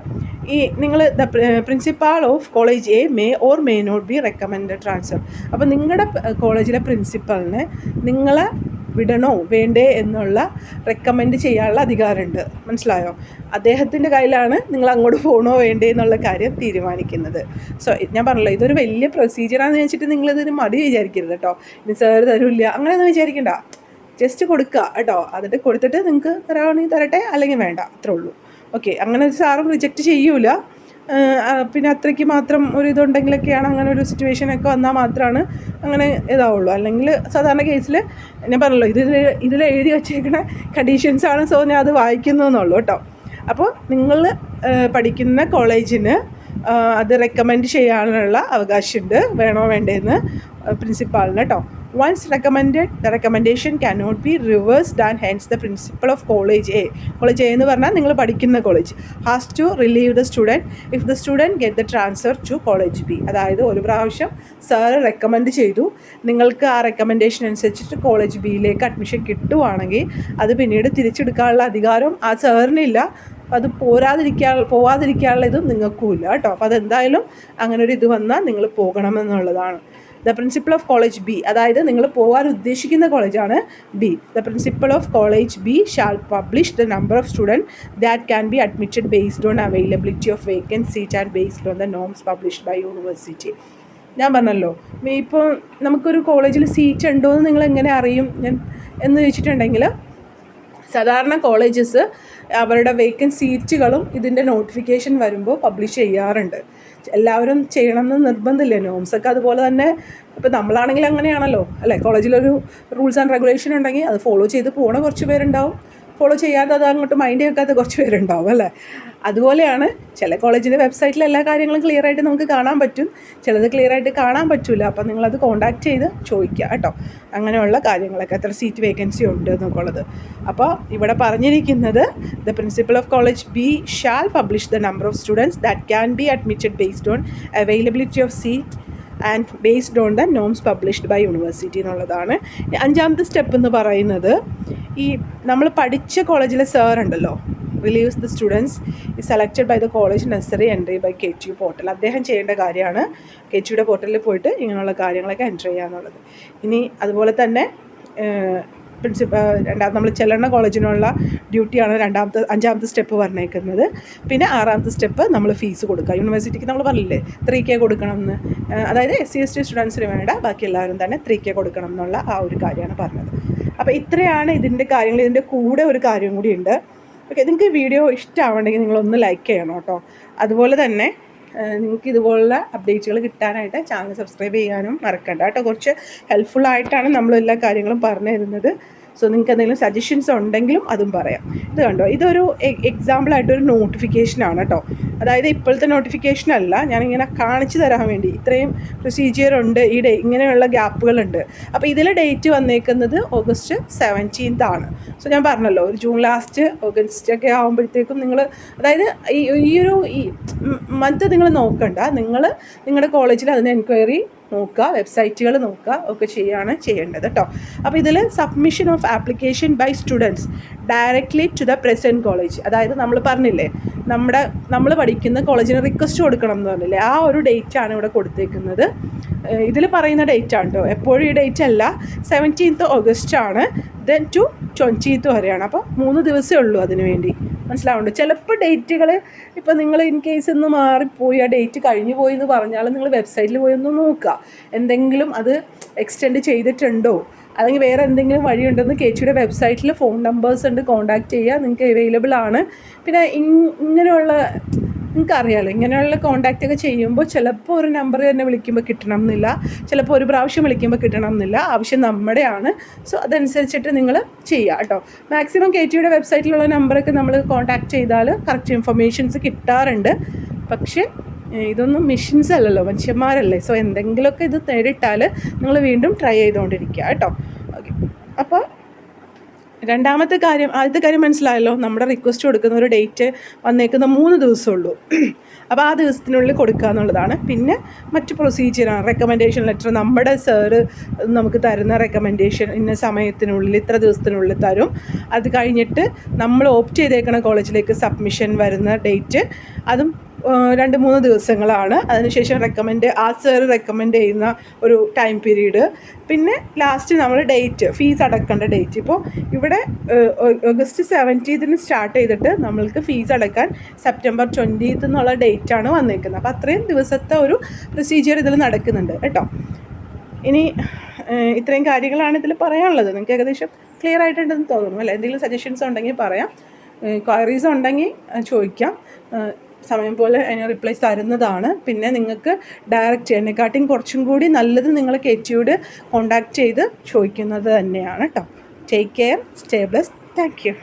ഈ നിങ്ങൾ the principal of college a may or may not be recommend transfer. അപ്പോൾ നിങ്ങളുടെ കോളേജിലെ പ്രിൻസിപ്പലിനെ നിങ്ങളെ വിടണോ വേണ്ടേ എന്നുള്ള റെക്കമെൻഡ് ചെയ്യാനുള്ള അധികാരമുണ്ട്. മനസ്സിലായോ? അദ്ദേഹത്തിൻ്റെ കയ്യിലാണ് നിങ്ങൾ അങ്ങോട്ട് പോകണോ വേണ്ടേ എന്നുള്ള കാര്യം തീരുമാനിക്കുന്നത്. സോ ഞാൻ പറഞ്ഞല്ലോ, ഇതൊരു വലിയ പ്രൊസീജിയറാണെന്ന് വെച്ചിട്ട് നിങ്ങളിതിന് മടി വിചാരിക്കരുത് കേട്ടോ. ഇനി സാർ തരില്ല അങ്ങനെയൊന്നും വിചാരിക്കണ്ട. ജസ്റ്റ് കൊടുക്കുക കേട്ടോ. എന്നിട്ട് കൊടുത്തിട്ട് നിങ്ങൾക്ക് തരാണെങ്കിൽ തരട്ടെ, അല്ലെങ്കിൽ വേണ്ട, അത്രേ ഉള്ളൂ. ഓക്കെ, അങ്ങനെ ഒരു സാറും റിജക്റ്റ് ചെയ്യൂല. പിന്നെ അത്രയ്ക്ക് മാത്രം ഒരു ഇതുണ്ടെങ്കിലൊക്കെയാണ്, അങ്ങനെ ഒരു സിറ്റുവേഷനൊക്കെ വന്നാൽ മാത്രമാണ് അങ്ങനെ ഇതാവുള്ളൂ. അല്ലെങ്കിൽ സാധാരണ കേസിൽ ഞാൻ പറഞ്ഞല്ലോ, ഇതിൽ എഴുതി വച്ചേക്കുന്ന കണ്ടീഷൻസാണ്. സോ ഞാൻ അത് വായിക്കുന്നു എന്നുള്ളൂ കേട്ടോ. അപ്പോൾ നിങ്ങൾ പഠിക്കുന്ന കോളേജിന് അത് റെക്കമെൻഡ് ചെയ്യാനുള്ള അവകാശമുണ്ട്, വേണോ വേണ്ടേന്ന് പ്രിൻസിപ്പാളിന് കേട്ടോ. Once recommended, the recommendation cannot be reversed and hence the principal of college A എന്ന് പറഞ്ഞാൽ നിങ്ങൾ പഠിക്കുന്ന college has to relieve the student if the student get the transfer to college B. അതായത് ഒരു പ്രാവശ്യം സാർ റെക്കമെൻഡ് ചെയ്തു, നിങ്ങൾക്ക് ആ റെക്കമെൻഡേഷൻ അനുസരിച്ചിട്ട് കോളേജ് ബിയിലേക്ക് അഡ്മിഷൻ കിട്ടുവാണെങ്കിൽ അത് പിന്നീട് തിരിച്ചെടുക്കാനുള്ള അധികാരം ആ സാറിനില്ല. അത് പോവാതിരിക്കാനുള്ള ഇതും നിങ്ങൾക്കുമില്ല കേട്ടോ. അപ്പോൾ അതെന്തായാലും അങ്ങനെ ഒരു ഇത് വന്നാൽ നിങ്ങൾ പോകണമെന്നുള്ളതാണ്. The principal of college B, അതായത് നിങ്ങൾ പോകാൻ ഉദ്ദേശിക്കുന്ന കോളേജാണ് B. The principal of college B shall publish the number of student that can be admitted based on availability of vacant seat and based on the norms published by university. ഞാൻ പറഞ്ഞല്ലോ, ഇപ്പോൾ നമുക്കൊരു കോളേജിൽ സീറ്റ് ഉണ്ടോ എന്ന് നിങ്ങൾ എങ്ങനെ അറിയും എന്ന് ചോദിച്ചിട്ടുണ്ടെങ്കിൽ, സാധാരണ കോളേജസ് അവരുടെ വേക്കൻറ്റ് സീറ്റുകളും ഇതിൻ്റെ നോട്ടിഫിക്കേഷൻ വരുമ്പോൾ പബ്ലിഷ് ചെയ്യാറുണ്ട്. എല്ലാവരും ചെയ്യണമെന്ന് നിർബന്ധമില്ല. നോംസൊക്കെ അതുപോലെ തന്നെ. ഇപ്പോൾ നമ്മളാണെങ്കിൽ അങ്ങനെയാണല്ലോ അല്ലേ, കോളേജിലൊരു റൂൾസ് ആൻഡ് റെഗുലേഷൻ ഉണ്ടെങ്കിൽ അത് ഫോളോ ചെയ്ത് പോണ കുറച്ച് പേരുണ്ടാവും, ഫോളോ ചെയ്യാതെ അത് അങ്ങോട്ട് മൈൻഡ് വെക്കാത്ത കുറച്ച് പേരുണ്ടാവും അല്ലേ. അതുപോലെയാണ് ചില കോളേജിൻ്റെ വെബ്സൈറ്റിൽ എല്ലാ കാര്യങ്ങളും ക്ലിയർ ആയിട്ട് നമുക്ക് കാണാൻ പറ്റും, ചിലത് ക്ലിയർ ആയിട്ട് കാണാൻ പറ്റില്ല. അപ്പോൾ നിങ്ങളത് കോൺടാക്ട് ചെയ്ത് ചോദിക്കുക കേട്ടോ, അങ്ങനെയുള്ള കാര്യങ്ങളൊക്കെ എത്ര സീറ്റ് വേക്കൻസി ഉണ്ട് എന്നൊക്കെയുള്ളത്. അപ്പോൾ ഇവിടെ പറഞ്ഞിരിക്കുന്നത്, the principal of college B shall publish the number of students that can be admitted based on availability of seat and based on the norms published by university എന്നുള്ളതാണ്. അഞ്ചാമത്തെ സ്റ്റെപ്പ് എന്ന് പറയുന്നത്, ഈ നമ്മൾ പഠിച്ച കോളേജിലെ സാർ ഉണ്ടല്ലോ, relieves the students is selected by the college necessary entry by KTU portal. അദ്ദേഹം ചെയ്യേണ്ട കാര്യമാണ് KTUയുടെ പോർട്ടലിൽ പോയിട്ട് ഇങ്ങനെയുള്ള കാര്യങ്ങളൊക്കെ എൻ്റർ ചെയ്യുക എന്നുള്ളത്. ഇനി അതുപോലെ തന്നെ നമ്മൾ ചെല്ലുന്ന കോളേജിനുള്ള ഡ്യൂട്ടിയാണ് അഞ്ചാമത്തെ സ്റ്റെപ്പ് പറഞ്ഞേക്കുന്നത്. പിന്നെ ആറാമത്തെ സ്റ്റെപ്പ് നമ്മൾ ഫീസ് കൊടുക്കുക. യൂണിവേഴ്സിറ്റിക്ക് നമ്മൾ പറഞ്ഞില്ലേ 3K കൊടുക്കണം എന്ന്, അതായത് SC/ST സ്റ്റുഡൻസിന് വേണ്ട, ബാക്കി എല്ലാവരും തന്നെ 3K കൊടുക്കണം എന്നുള്ള ആ ഒരു കാര്യമാണ് പറഞ്ഞത്. അപ്പോൾ ഇത്രയാണ് ഇതിൻ്റെ കാര്യങ്ങൾ. ഇതിൻ്റെ കൂടെ ഒരു കാര്യം കൂടി ഉണ്ട്. ഓക്കെ, നിങ്ങൾക്ക് ഈ വീഡിയോ ഇഷ്ടമാവണമെങ്കിൽ നിങ്ങളൊന്ന് ലൈക്ക് ചെയ്യണം കേട്ടോ. അതുപോലെ തന്നെ നിങ്ങൾക്ക് ഇതുപോലുള്ള അപ്ഡേറ്റുകൾ കിട്ടാനായിട്ട് ചാനൽ സബ്സ്ക്രൈബ് ചെയ്യാനും മറക്കണ്ട കേട്ടോ. കുറച്ച് ഹെൽപ്ഫുള്ളായിട്ടാണ് നമ്മളെല്ലാ കാര്യങ്ങളും പറഞ്ഞു തരുന്നത്. സോ നിങ്ങൾക്ക് എന്തെങ്കിലും സജഷൻസ് ഉണ്ടെങ്കിലും അതും പറയാം. ഇത് കണ്ടോ, ഇതൊരു എക്സാമ്പിളായിട്ടൊരു നോട്ടിഫിക്കേഷനാണ് കേട്ടോ. അതായത് ഇപ്പോഴത്തെ നോട്ടിഫിക്കേഷൻ അല്ല, ഞാനിങ്ങനെ കാണിച്ചു തരാൻ വേണ്ടി. ഇത്രയും പ്രൊസീജിയർ ഉണ്ട്, ഇങ്ങനെയുള്ള ഗ്യാപ്പുകളുണ്ട്. അപ്പോൾ ഇതിൽ ഡേറ്റ് വന്നേക്കുന്നത് August 17th ആണ്. സോ ഞാൻ പറഞ്ഞല്ലോ, ഒരു ജൂൺ ലാസ്റ്റ് ഓഗസ്റ്റൊക്കെ ആകുമ്പോഴത്തേക്കും നിങ്ങൾ, അതായത് ഈ ഒരു മന്ത് നിങ്ങൾ നോക്കണ്ട, നിങ്ങൾ നിങ്ങളുടെ കോളേജിൽ അതിന് എൻക്വയറി നോക്കുക, വെബ്സൈറ്റുകൾ നോക്കുക ഒക്കെ ചെയ്യേണ്ടത് കേട്ടോ. അപ്പോൾ ഇതിൽ submission of application by students directly to the present college, അതായത് നമ്മൾ പറഞ്ഞില്ലേ നമ്മൾ പഠിക്കുന്ന കോളേജിന് റിക്വസ്റ്റ് കൊടുക്കണം എന്ന് പറഞ്ഞില്ലേ, ആ ഒരു ഡേറ്റാണ് ഇവിടെ കൊടുത്തേക്കുന്നത്. ഇതിൽ പറയുന്ന ഡേറ്റ് ആണ് കേട്ടോ, എപ്പോഴും ഈ ഡേറ്റ് അല്ല. 17th August ആണ്, ദെൻ ടു 20th വരെയാണ്. അപ്പോൾ 3 ദിവസമേ ഉള്ളൂ അതിന് വേണ്ടി. മനസ്സിലാവുന്നുണ്ട്. ചിലപ്പോൾ ഡേറ്റുകൾ ഇപ്പോൾ നിങ്ങൾ ഇൻ കേസ് ഒന്ന് മാറിപ്പോയി, ആ ഡേറ്റ് കഴിഞ്ഞു പോയി എന്ന് പറഞ്ഞാൽ നിങ്ങൾ വെബ്സൈറ്റിൽ പോയി ഒന്ന് നോക്കുക, എന്തെങ്കിലും അത് എക്സ്റ്റെൻഡ് ചെയ്തിട്ടുണ്ടോ, അല്ലെങ്കിൽ വേറെ എന്തെങ്കിലും വഴിയുണ്ടെന്ന് KTUയുടെ വെബ്സൈറ്റിൽ ഫോൺ നമ്പേഴ്സ് ഉണ്ട്, കോൺടാക്റ്റ് ചെയ്യുക, നിങ്ങൾക്ക് അവൈലബിൾ ആണ്. പിന്നെ ഇങ്ങനെയുള്ള നിങ്ങൾക്കറിയാമല്ലോ, ഇങ്ങനെയുള്ള കോൺടാക്റ്റ് ഒക്കെ ചെയ്യുമ്പോൾ ചിലപ്പോൾ ഒരു നമ്പർ തന്നെ വിളിക്കുമ്പോൾ കിട്ടണം എന്നില്ല, ചിലപ്പോൾ ഒരു പ്രാവശ്യം വിളിക്കുമ്പോൾ കിട്ടണം എന്നില്ല, ആവശ്യം നമ്മുടെയാണ്. സോ അതനുസരിച്ചിട്ട് നിങ്ങൾ ചെയ്യുക കേട്ടോ. മാക്സിമം KTUയുടെ വെബ്സൈറ്റിലുള്ള നമ്പറൊക്കെ നമ്മൾ കോൺടാക്റ്റ് ചെയ്താൽ കറക്റ്റ് ഇൻഫർമേഷൻസ് കിട്ടാറുണ്ട്. പക്ഷേ ഇതൊന്നും മെഷീൻസ് അല്ലല്ലോ, മനുഷ്യന്മാരല്ലേ. സോ എന്തെങ്കിലുമൊക്കെ ഇത് നേരിട്ടാൽ നിങ്ങൾ വീണ്ടും ട്രൈ ചെയ്തുകൊണ്ടിരിക്കുക കേട്ടോ. ഓക്കെ, അപ്പോൾ രണ്ടാമത്തെ കാര്യം, ആദ്യത്തെ കാര്യം മനസ്സിലായല്ലോ. നമ്മുടെ റിക്വസ്റ്റ് കൊടുക്കുന്ന ഒരു ഡേറ്റ് വന്നേക്കുന്ന 3 ദിവസമുള്ളൂ. അപ്പോൾ ആ ദിവസത്തിനുള്ളിൽ കൊടുക്കുക എന്നുള്ളതാണ്. പിന്നെ മറ്റ് പ്രൊസീജിയറാണ്, റെക്കമെൻഡേഷൻ ലെറ്റർ. നമ്മുടെ സാറ് നമുക്ക് തരുന്ന റെക്കമെൻഡേഷൻ ഇന്ന സമയത്തിനുള്ളിൽ ഇത്ര ദിവസത്തിനുള്ളിൽ തരും. അത് കഴിഞ്ഞിട്ട് നമ്മൾ ഓപ്റ്റ് ചെയ്തേക്കുന്ന കോളേജിലേക്ക് സബ്മിഷൻ വരുന്ന ഡേറ്റ്, അതും 2-3 ദിവസങ്ങളാണ്. അതിനുശേഷം ആ സാർ റെക്കമെൻഡ് ചെയ്യുന്ന ഒരു ടൈം പീരീഡ്. പിന്നെ ലാസ്റ്റ് നമ്മൾ ഡേറ്റ്, ഫീസ് അടക്കേണ്ട ഡേറ്റ്. ഇപ്പോൾ ഇവിടെ ഓഗസ്റ്റ് 17 സ്റ്റാർട്ട് ചെയ്തിട്ട് നമ്മൾക്ക് ഫീസ് അടക്കാൻ സെപ്റ്റംബർ 20 എന്നുള്ള ഡേറ്റാണ് വന്നേക്കുന്നത്. അപ്പോൾ അത്രയും ദിവസത്തെ ഒരു പ്രൊസീജിയർ ഇതിൽ നടക്കുന്നുണ്ട് കേട്ടോ. ഇനി ഇത്രയും കാര്യങ്ങളാണ് ഇതിൽ പറയാനുള്ളത്. നിങ്ങൾക്ക് ഏകദേശം ക്ലിയർ ആയിട്ടുണ്ടെന്ന് തോന്നുന്നു അല്ലേ? എന്തെങ്കിലും സജഷൻസ് ഉണ്ടെങ്കിൽ പറയാം, ക്വയറീസ് ഉണ്ടെങ്കിൽ ചോദിക്കാം. സമയം പോലെ അതിന് റിപ്ലൈസ് തരുന്നതാണ്. പിന്നെ നിങ്ങൾക്ക് ഡയറക്റ്റ് എന്നെക്കാട്ടിയും കുറച്ചും കൂടി നല്ലത് നിങ്ങൾ KTUയോട് കോൺടാക്റ്റ് ചെയ്ത് ചോദിക്കുന്നത് തന്നെയാണ് കേട്ടോ. Take care, stay blessed. Thank you.